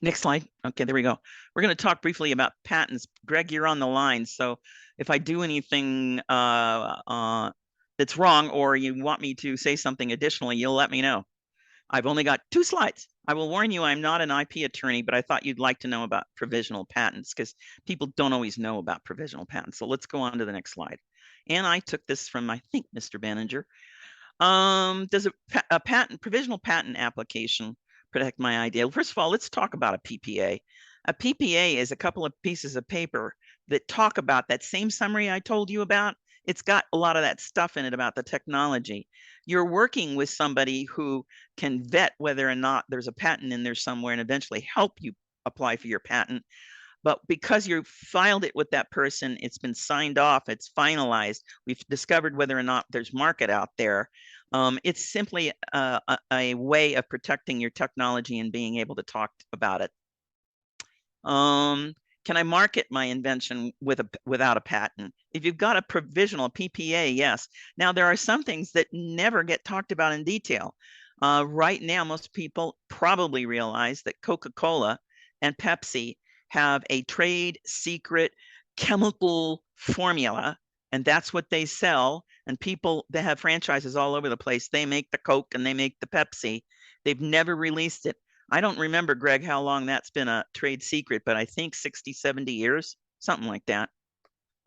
Next slide. Okay, there we go. We're going to talk briefly about patents. Greg, you're on the line. So if I do anything that's wrong, or you want me to say something additionally, you'll let me know. I've only got 2 slides. I will warn you, I'm not an IP attorney, but I thought you'd like to know about provisional patents because people don't always know about provisional patents. So let's go on to the next slide. And I took this from, I think, Mr. Banninger. Does a provisional patent application protect my idea? First of all, let's talk about a PPA. A PPA is a couple of pieces of paper that talk about that same summary I told you about. It's got a lot of that stuff in it about the technology. You're working with somebody who can vet whether or not there's a patent in there somewhere and eventually help you apply for your patent. But because you filed it with that person, it's been signed off, it's finalized, we've discovered whether or not there's market out there. It's simply a way of protecting your technology and being able to talk about it. Can I market my invention without a patent? If you've got a provisional PPA, yes. Now, there are some things that never get talked about in detail. Right now, most people probably realize that Coca-Cola and Pepsi have a trade secret chemical formula, and that's what they sell. And people that have franchises all over the place, they make the Coke and they make the Pepsi. They've never released it. I don't remember, Greg, how long that's been a trade secret, but I think 60, 70 years, something like that.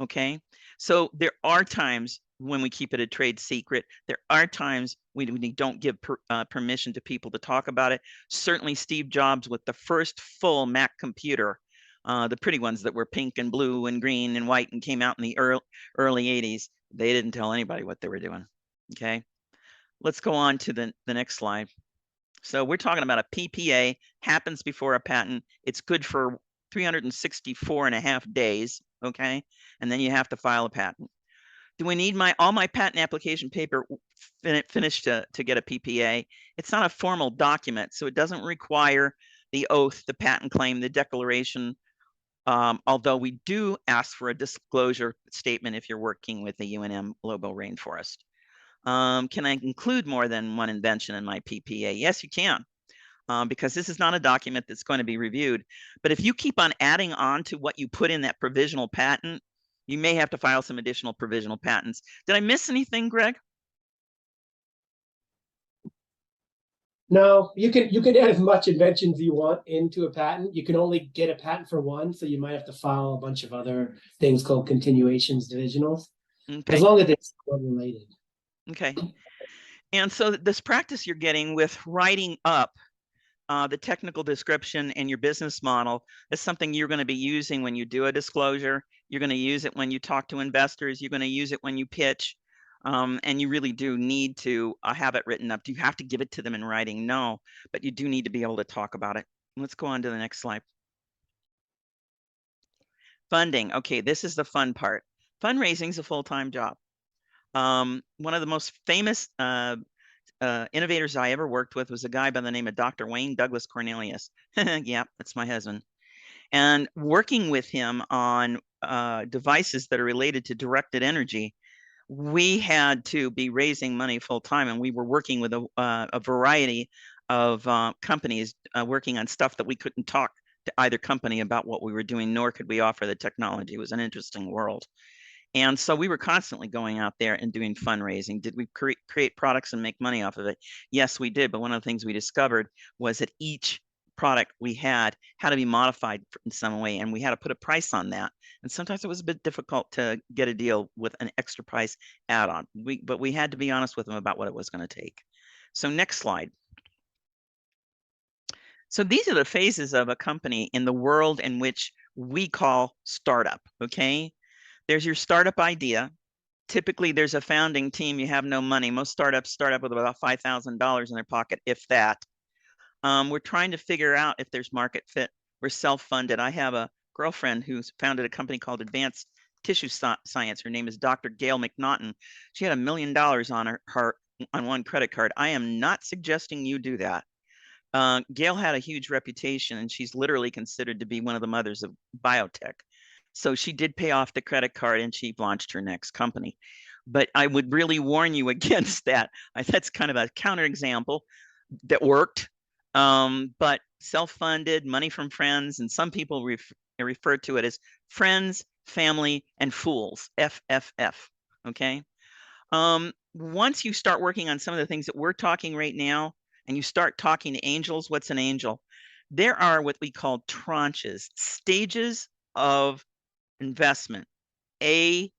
Okay. So there are times when we keep it a trade secret. There are times we don't give permission to people to talk about it. Certainly Steve Jobs with the first full Mac computer, the pretty ones that were pink and blue and green and white and came out in the early 80s, they didn't tell anybody what they were doing. Okay. Let's go on to the next slide. So we're talking about a PPA, happens before a patent. It's good for 364.5 days, okay? And then you have to file a patent. Do we need all my patent application paper finished to get a PPA? It's not a formal document, so it doesn't require the oath, the patent claim, the declaration, although we do ask for a disclosure statement if you're working with the UNM Global Rainforest. Can I include more than one invention in my PPA? Yes, you can, because this is not a document that's going to be reviewed. But if you keep on adding on to what you put in that provisional patent, you may have to file some additional provisional patents. Did I miss anything, Greg? No, you can add as much inventions you want into a patent. You can only get a patent for one, so you might have to file a bunch of other things called continuations, divisionals, as Okay. long as it's related. Okay. And so this practice you're getting with writing up the technical description and your business model is something you're going to be using when you do a disclosure. You're going to use it when you talk to investors. You're going to use it when you pitch. And you really do need to have it written up. Do you have to give it to them in writing? No, but you do need to be able to talk about it. Let's go on to the next slide. Funding. Okay, this is the fun part. Fundraising is a full-time job. One of the most famous innovators I ever worked with was a guy by the name of Dr. Wayne Douglas Cornelius. Yeah, that's my husband. And working with him on devices that are related to directed energy, we had to be raising money full time, and we were working with a variety of companies working on stuff that we couldn't talk to either company about what we were doing, nor could we offer the technology. It was an interesting world. And so we were constantly going out there and doing fundraising. Did we create products and make money off of it? Yes, we did. But one of the things we discovered was that each product we had to be modified in some way, and we had to put a price on that. And sometimes it was a bit difficult to get a deal with an extra price add-on. But we had to be honest with them about what it was going to take. So next slide. So these are the phases of a company in the world in which we call startup, okay? There's your startup idea. Typically, there's a founding team. You have no money. Most startups start up with about $5,000 in their pocket, if that. We're trying to figure out if there's market fit. We're self-funded. I have a girlfriend who's founded a company called Advanced Tissue Science. Her name is Dr. Gail McNaughton. She had $1 million on her on one credit card. I am not suggesting you do that. Gail had a huge reputation, and she's literally considered to be one of the mothers of biotech. So she did pay off the credit card, and she launched her next company. But I would really warn you against that. That's kind of a counterexample that worked, but self-funded, money from friends, and some people refer to it as friends, family, and fools, FFF, okay? Once you start working on some of the things that we're talking right now, and you start talking to angels, what's an angel? There are what we call tranches, stages of investment, A,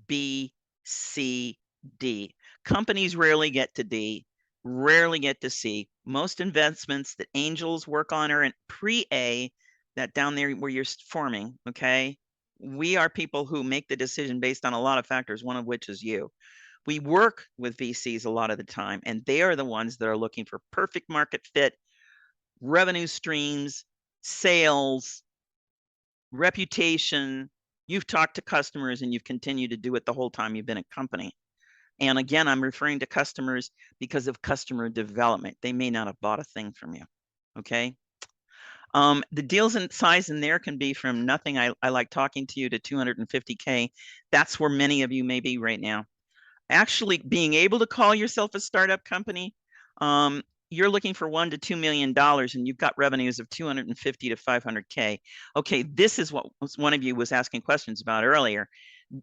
B, C, D. Companies rarely get to D, rarely get to C. Most investments that angels work on are in pre-A, that down there where you're forming, okay? We are people who make the decision based on a lot of factors, one of which is you. We work with VCs a lot of the time, and they are the ones that are looking for perfect market fit, revenue streams, sales, reputation. You've talked to customers, and you've continued to do it the whole time you've been a company. And again, I'm referring to customers because of customer development. They may not have bought a thing from you, okay? The deals in size in there can be from nothing, I like talking to you, to 250K. That's where many of you may be right now. Actually being able to call yourself a startup company, you're looking for $1 to $2 million, and you've got revenues of 250 to 500K. Okay, this is what one of you was asking questions about earlier,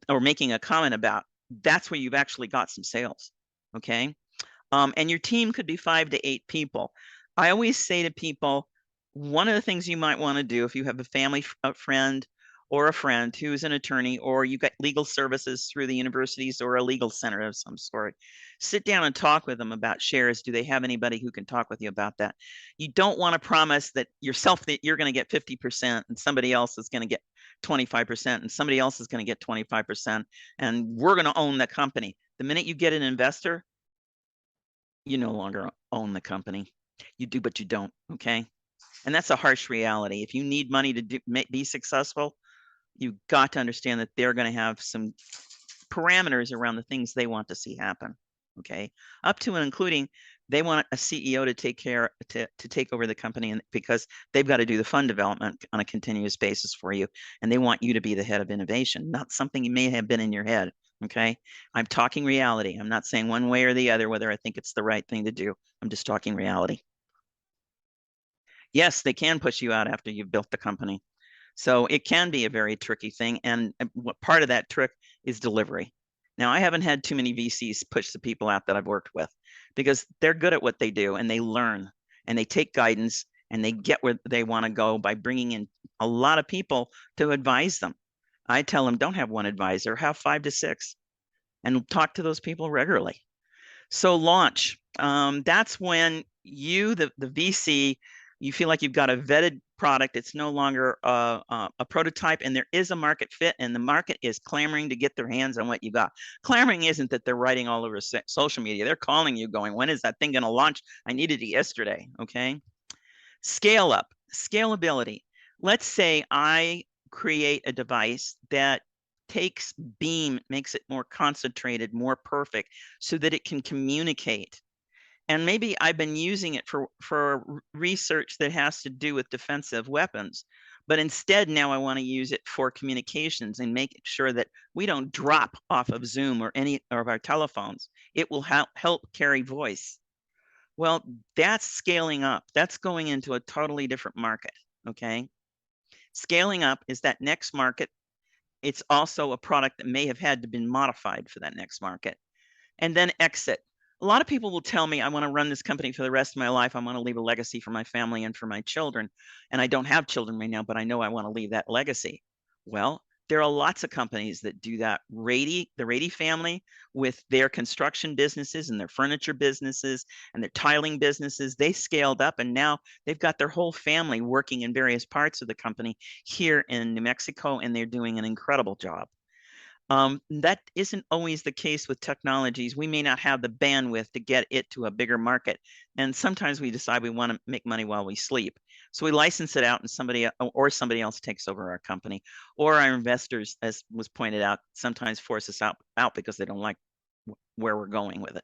or making a comment about. That's where you've actually got some sales, okay? And your team could be 5 to 8 people. I always say to people, one of the things you might want to do if you have a family friend or a friend who's an attorney, or you got legal services through the universities or a legal center of some sort, sit down and talk with them about shares. Do they have anybody who can talk with you about that? You don't want to promise that yourself that you're going to get 50% and somebody else is going to get 25% and somebody else is going to get 25%, and we're going to own the company. The minute you get an investor, you no longer own the company. You do, but you don't, okay? And that's a harsh reality. If you need money to be successful, you've got to understand that they're going to have some parameters around the things they want to see happen, okay? Up to and including they want a CEO to take over the company, and because they've got to do the fund development on a continuous basis for you, and they want you to be the head of innovation, not something you may have been in your head, okay? I'm talking reality. I'm not saying one way or the other whether I think it's the right thing to do. I'm just talking reality. Yes, they can push you out after you've built the company. So it can be a very tricky thing. And what part of that trick is delivery. Now, I haven't had too many VCs push the people out that I've worked with, because they're good at what they do and they learn. and they take guidance and they get where they want to go by bringing in a lot of people to advise them. I tell them, don't have one advisor, have 5 to 6, and talk to those people regularly. So launch, that's when you, the VC, you feel like you've got a vetted product. It's no longer a prototype, and there is a market fit, and the market is clamoring to get their hands on what you got. Clamoring isn't that they're writing all over social media. They're calling you going, when is that thing going to launch? I needed it yesterday, okay? Scale up, scalability. Let's say I create a device that takes beam, makes it more concentrated, more perfect, so that it can communicate. And maybe I've been using it for research that has to do with defensive weapons, but instead now I want to use it for communications and make sure that we don't drop off of Zoom or any of our telephones. It will help carry voice. Well, that's scaling up. That's going into a totally different market, okay? Scaling up is that next market. It's also a product that may have had to been modified for that next market. And then exit. A lot of people will tell me, I want to run this company for the rest of my life. I want to leave a legacy for my family and for my children. And I don't have children right now, but I know I want to leave that legacy. Well, there are lots of companies that do that. The Rady family, with their construction businesses and their furniture businesses and their tiling businesses, they scaled up, and now they've got their whole family working in various parts of the company here in New Mexico, and they're doing an incredible job. That isn't always the case with technologies. We may not have the bandwidth to get it to a bigger market. And sometimes we decide we want to make money while we sleep. So we license it out, and somebody else takes over our company. Or our investors, as was pointed out, sometimes force us out because they don't like where we're going with it.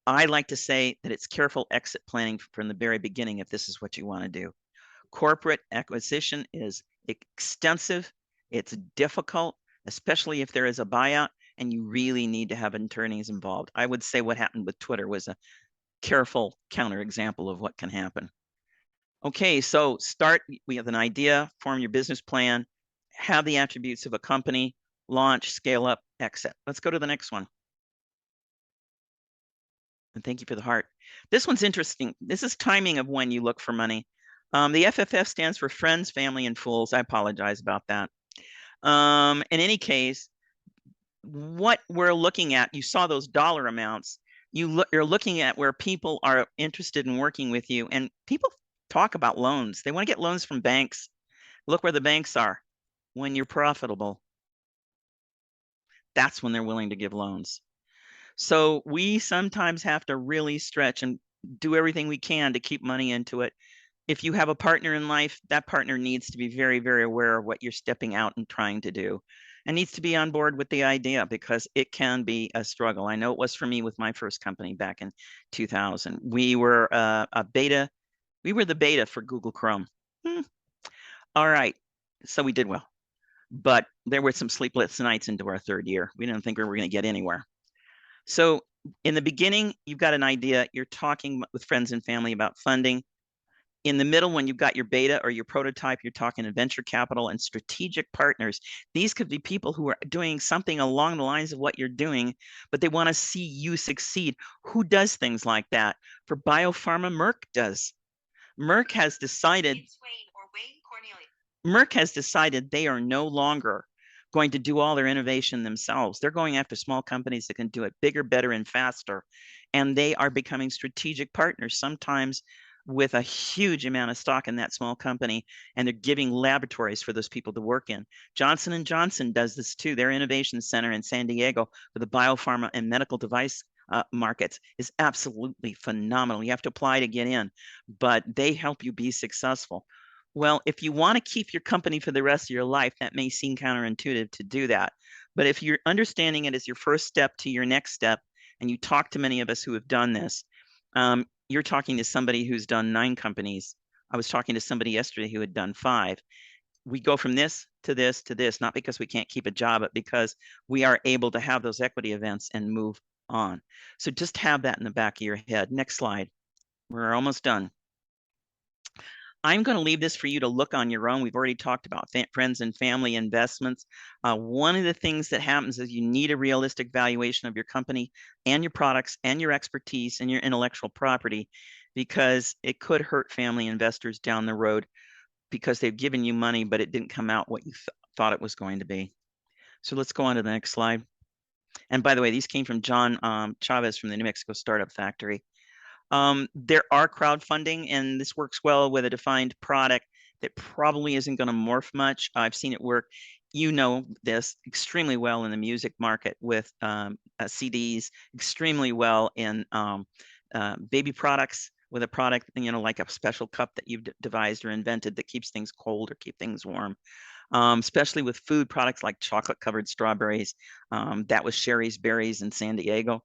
I like to say that it's careful exit planning from the very beginning if this is what you want to do. Corporate acquisition is extensive. It's difficult, especially if there is a buyout, and you really need to have attorneys involved. I would say what happened with Twitter was a careful counterexample of what can happen. Okay, so start with an idea, form your business plan, have the attributes of a company, launch, scale up, exit. Let's go to the next one. And thank you for the heart. This one's interesting. This is timing of when you look for money. The FFF stands for Friends, Family, and Fools. I apologize about that. In any case, what we're looking at, you saw those dollar amounts. You're looking at where people are interested in working with you, and people talk about loans. They want to get loans from banks. Look where the banks are. When you're profitable, that's when they're willing to give loans. So we sometimes have to really stretch and do everything we can to keep money into it. If you have a partner in life, that partner needs to be very, very aware of what you're stepping out and trying to do, and needs to be on board with the idea, because it can be a struggle. I know it was for me with my first company back in 2000. We were we were the beta for Google Chrome. All right, so we did well, but there were some sleepless nights into our 3rd year. We didn't think we were going to get anywhere. So in the beginning, you've got an idea. You're talking with friends and family about funding. In the middle, when you've got your beta or your prototype, you're talking to venture capital and strategic partners. These could be people who are doing something along the lines of what you're doing, but they want to see you succeed. Who does things like that? For biopharma, Merck does. Merck has decided they are no longer going to do all their innovation themselves. They're going after small companies that can do it bigger, better, and faster. And they are becoming strategic partners, sometimes with a huge amount of stock in that small company, and they're giving laboratories for those people to work in. Johnson & Johnson does this too. Their innovation center in San Diego for the biopharma and medical device markets is absolutely phenomenal. You have to apply to get in, but they help you be successful. Well, if you want to keep your company for the rest of your life, that may seem counterintuitive to do that. But if you're understanding it as your first step to your next step, and you talk to many of us who have done this, you're talking to somebody who's done 9 companies. I was talking to somebody yesterday who had done 5. We go from this to this to this, not because we can't keep a job, but because we are able to have those equity events and move on. So just have that in the back of your head. Next slide. We're almost done. I'm going to leave this for you to look on your own. We've already talked about friends and family investments. One of the things that happens is you need a realistic valuation of your company and your products and your expertise and your intellectual property. because it could hurt family investors down the road because they've given you money, but it didn't come out what you thought it was going to be. So let's go on to the next slide. And by the way, these came from John Chavez from the New Mexico Startup Factory. There are crowdfunding, and this works well with a defined product that probably isn't going to morph much. I've seen it work. You know this extremely well in the music market with CDs, extremely well in baby products with a product, you know, like a special cup that you've devised or invented that keeps things cold or keep things warm. Especially with food products like chocolate covered strawberries. That was Sherry's Berries in San Diego.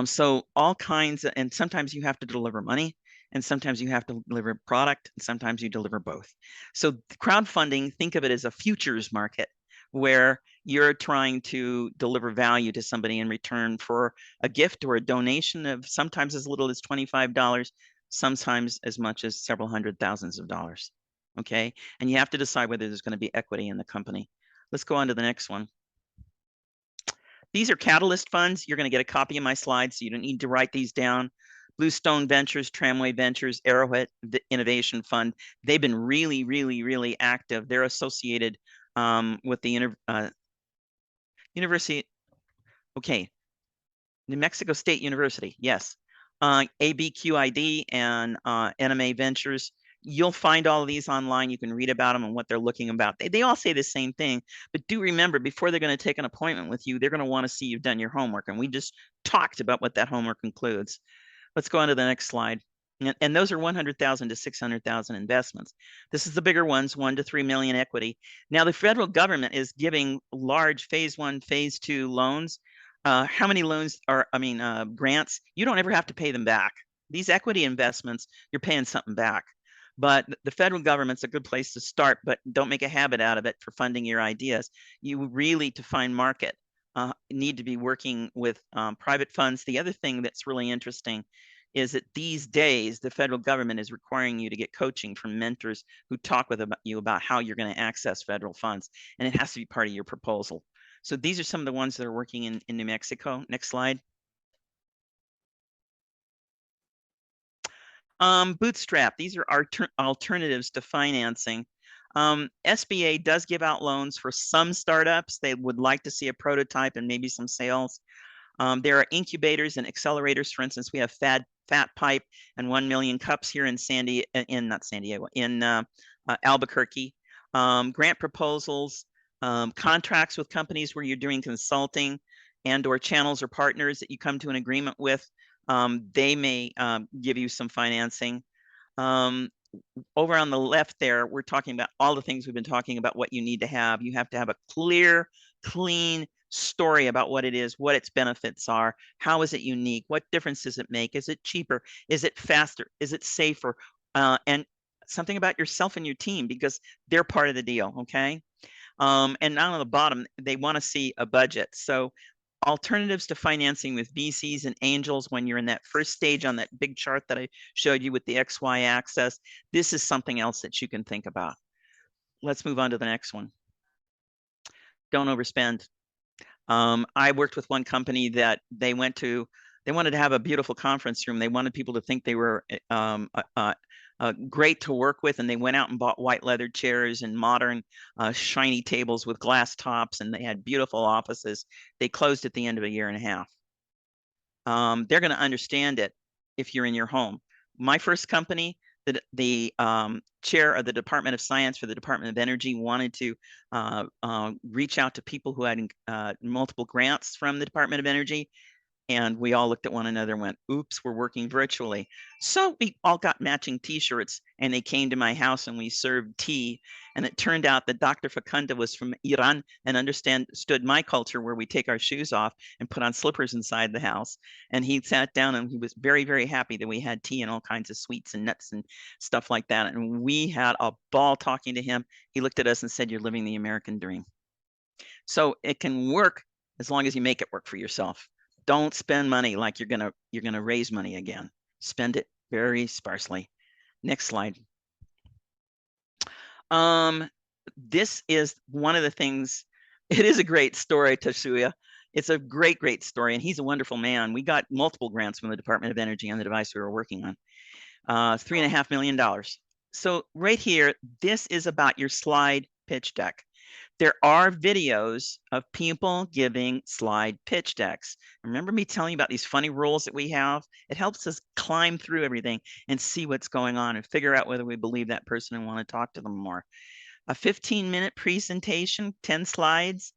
So all kinds of, and sometimes you have to deliver money, and sometimes you have to deliver product, and sometimes you deliver both. So crowdfunding, think of it as a futures market where you're trying to deliver value to somebody in return for a gift or a donation of sometimes as little as $25, sometimes as much as several hundred thousands of dollars. Okay, and you have to decide whether there's going to be equity in the company. Let's go on to the next one. These are catalyst funds. You're going to get a copy of my slides, so you don't need to write these down. Bluestone Ventures, Tramway Ventures, Arrowhead Innovation Fund. They've been really, really, really active. They're associated with the University. Okay, New Mexico State University. Yes, ABQID and NMA Ventures. You'll find all of these online. You can read about them and what they're looking about. They all say the same thing, but do remember, before they're going to take an appointment with you, they're going to want to see you've done your homework. And we just talked about what that homework includes. Let's go on to the next slide. And those are 100,000 to 600,000 investments. This is the bigger ones, 1 to 3 million equity. Now the federal government is giving large phase 1, phase 2 loans. How many loans are, grants? You don't ever have to pay them back. These equity investments, you're paying something back. But the federal government's a good place to start, but don't make a habit out of it for funding your ideas. You really, to find market, need to be working with private funds. The other thing that's really interesting is that these days, the federal government is requiring you to get coaching from mentors who talk with you about how you're going to access federal funds, and it has to be part of your proposal. So these are some of the ones that are working in New Mexico. Next slide. Bootstrap, these are our alternatives to financing. SBA does give out loans for some startups. They would like to see a prototype and maybe some sales. There are incubators and accelerators. For instance, we have Fat Pipe and 1 Million Cups here in Albuquerque. Grant proposals, contracts with companies where you're doing consulting and or channels or partners that you come to an agreement with. They may give you some financing. Over on the left there, we're talking about all the things we've been talking about, what you need to have. You have to have a clear, clean story about what it is, what its benefits are, how is it unique, what difference does it make, is it cheaper, is it faster, is it safer, and something about yourself and your team, because they're part of the deal, okay? And now on the bottom, they want to see a budget. So alternatives to financing with VCs and angels when you're in that first stage on that big chart that I showed you with the XY axis, this is something else that you can think about. Let's move on to the next one. Don't overspend. I worked with one company that they wanted to have a beautiful conference room. They wanted people to think they were great to work with, and they went out and bought white leather chairs and modern shiny tables with glass tops, and they had beautiful offices. They closed at the end of a year and a half. They're going to understand it if you're in your home. My first company, the chair of the Department of Science for the Department of Energy wanted to reach out to people who had multiple grants from the Department of Energy. And we all looked at one another and went, oops, we're working virtually. So we all got matching T-shirts, and they came to my house and we served tea. And it turned out that Dr. Fakunda was from Iran and understood my culture, where we take our shoes off and put on slippers inside the house. And he sat down and he was very, very happy that we had tea and all kinds of sweets and nuts and stuff like that. And we had a ball talking to him. He looked at us and said, "You're living the American dream." So it can work as long as you make it work for yourself. Don't spend money like you're gonna raise money again. Spend it very sparsely. Next slide. This is one of the things. It is a great story, Tetsuya. It's a great, great story, and he's a wonderful man. We got multiple grants from the Department of Energy on the device we were working on. $3.5 million. So right here, this is about your slide pitch deck. There are videos of people giving slide pitch decks. Remember me telling you about these funny rules that we have? It helps us climb through everything and see what's going on and figure out whether we believe that person and want to talk to them more. A 15-minute presentation, 10 slides,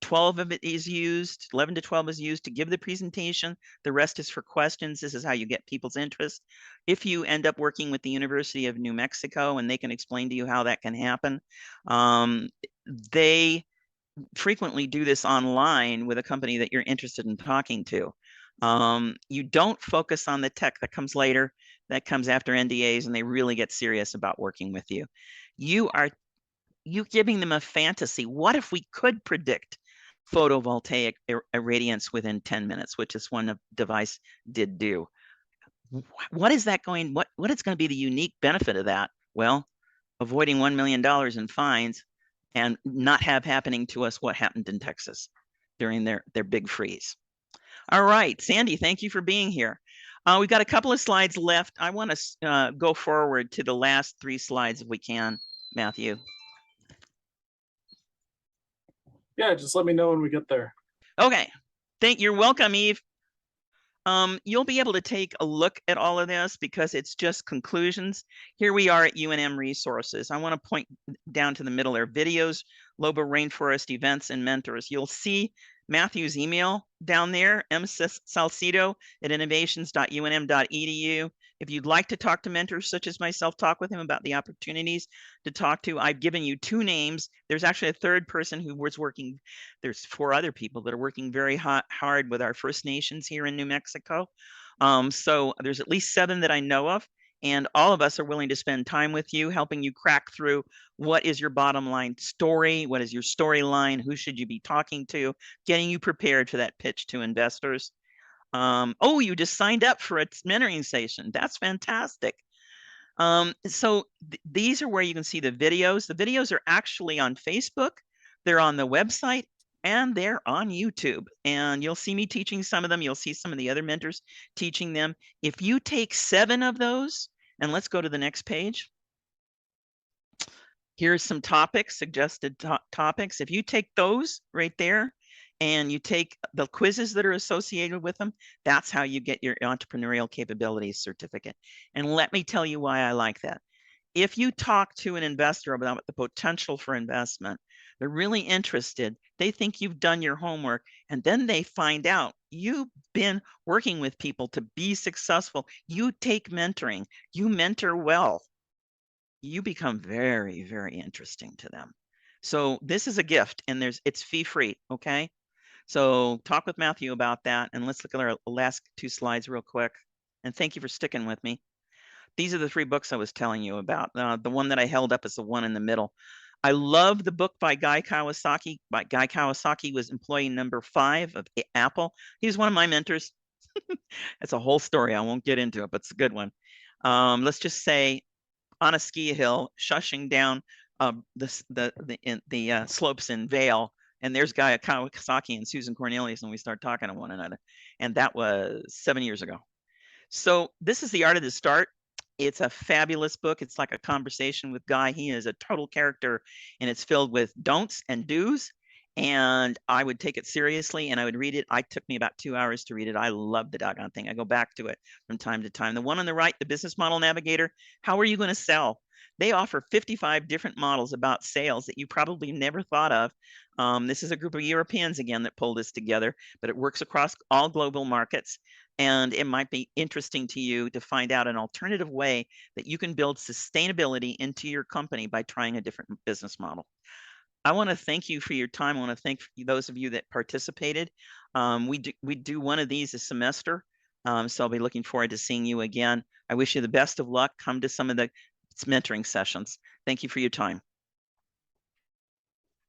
12 of it is used, 11 to 12 is used to give the presentation. The rest is for questions. This is how you get people's interest. If you end up working with the University of New Mexico and they can explain to you how that can happen, they frequently do this online with a company that you're interested in talking to. You don't focus on the tech that comes later, that comes after NDAs, and they really get serious about working with you. You giving them a fantasy. What if we could predict photovoltaic irradiance within 10 minutes, which is one device did do? What is that going, what is going to be the unique benefit of that? Well, avoiding $1 million in fines and not have happening to us what happened in Texas during their big freeze. All right, Sandy, thank you for being here. We've got a couple of slides left. I want to go forward to the last 3 slides if we can, Matthew. Yeah, just let me know when we get there. Okay, you're welcome, Eve. You'll be able to take a look at all of this because it's just conclusions. Here we are at UNM Resources. I want to point down to the middle there, videos, Lobo Rainforest events and mentors. You'll see Matthew's email down there, msalcido@innovations.unm.edu. If you'd like to talk to mentors such as myself, talk with him about the opportunities to talk to. I've given you 2 names. There's actually a 3rd person who was working. There's 4 other people that are working very hard with our First Nations here in New Mexico. So there's at least 7 that I know of. And all of us are willing to spend time with you, helping you crack through what is your bottom line story, what is your storyline, who should you be talking to, getting you prepared for that pitch to investors. Oh, you just signed up for a mentoring session. That's fantastic. So these are where you can see the videos. The videos are actually on Facebook. They're on the website and they're on YouTube. And you'll see me teaching some of them. You'll see some of the other mentors teaching them. If you take 7 of those, and let's go to the next page. Here's some topics, suggested topics. If you take those right there, and you take the quizzes that are associated with them, that's how you get your entrepreneurial capabilities certificate. And let me tell you why I like that. If you talk to an investor about the potential for investment, they're really interested, they think you've done your homework, and then they find out you've been working with people to be successful. You take mentoring, you mentor well, you become very, very interesting to them. So this is a gift, and it's fee-free, okay? So talk with Matthew about that, and let's look at our last 2 slides real quick. And thank you for sticking with me. These are the 3 books I was telling you about. The one that I held up is the one in the middle. I love the book by Guy Kawasaki. Guy Kawasaki was employee number 5 of Apple. He was one of my mentors. It's a whole story. I won't get into it, but it's a good one. Let's just say on a ski hill, shushing down the slopes in Vail, and there's Guy Kawasaki and Susan Cornelius, and we start talking to one another. And that was 7 years ago. So this is The Art of the Start. It's a fabulous book. It's like a conversation with Guy. He is a total character, and it's filled with don'ts and do's. And I would take it seriously, and I would read it. It took me about 2 hours to read it. I love the doggone thing. I go back to it from time to time. The one on the right, the Business Model Navigator. How are you going to sell? They offer 55 different models about sales that you probably never thought of. This is a group of Europeans, again, that pulled this together, but it works across all global markets. And it might be interesting to you to find out an alternative way that you can build sustainability into your company by trying a different business model. I want to thank you for your time. I want to thank those of you that participated. We do one of these a semester, so I'll be looking forward to seeing you again. I wish you the best of luck. Come to some of the mentoring sessions. Thank you for your time.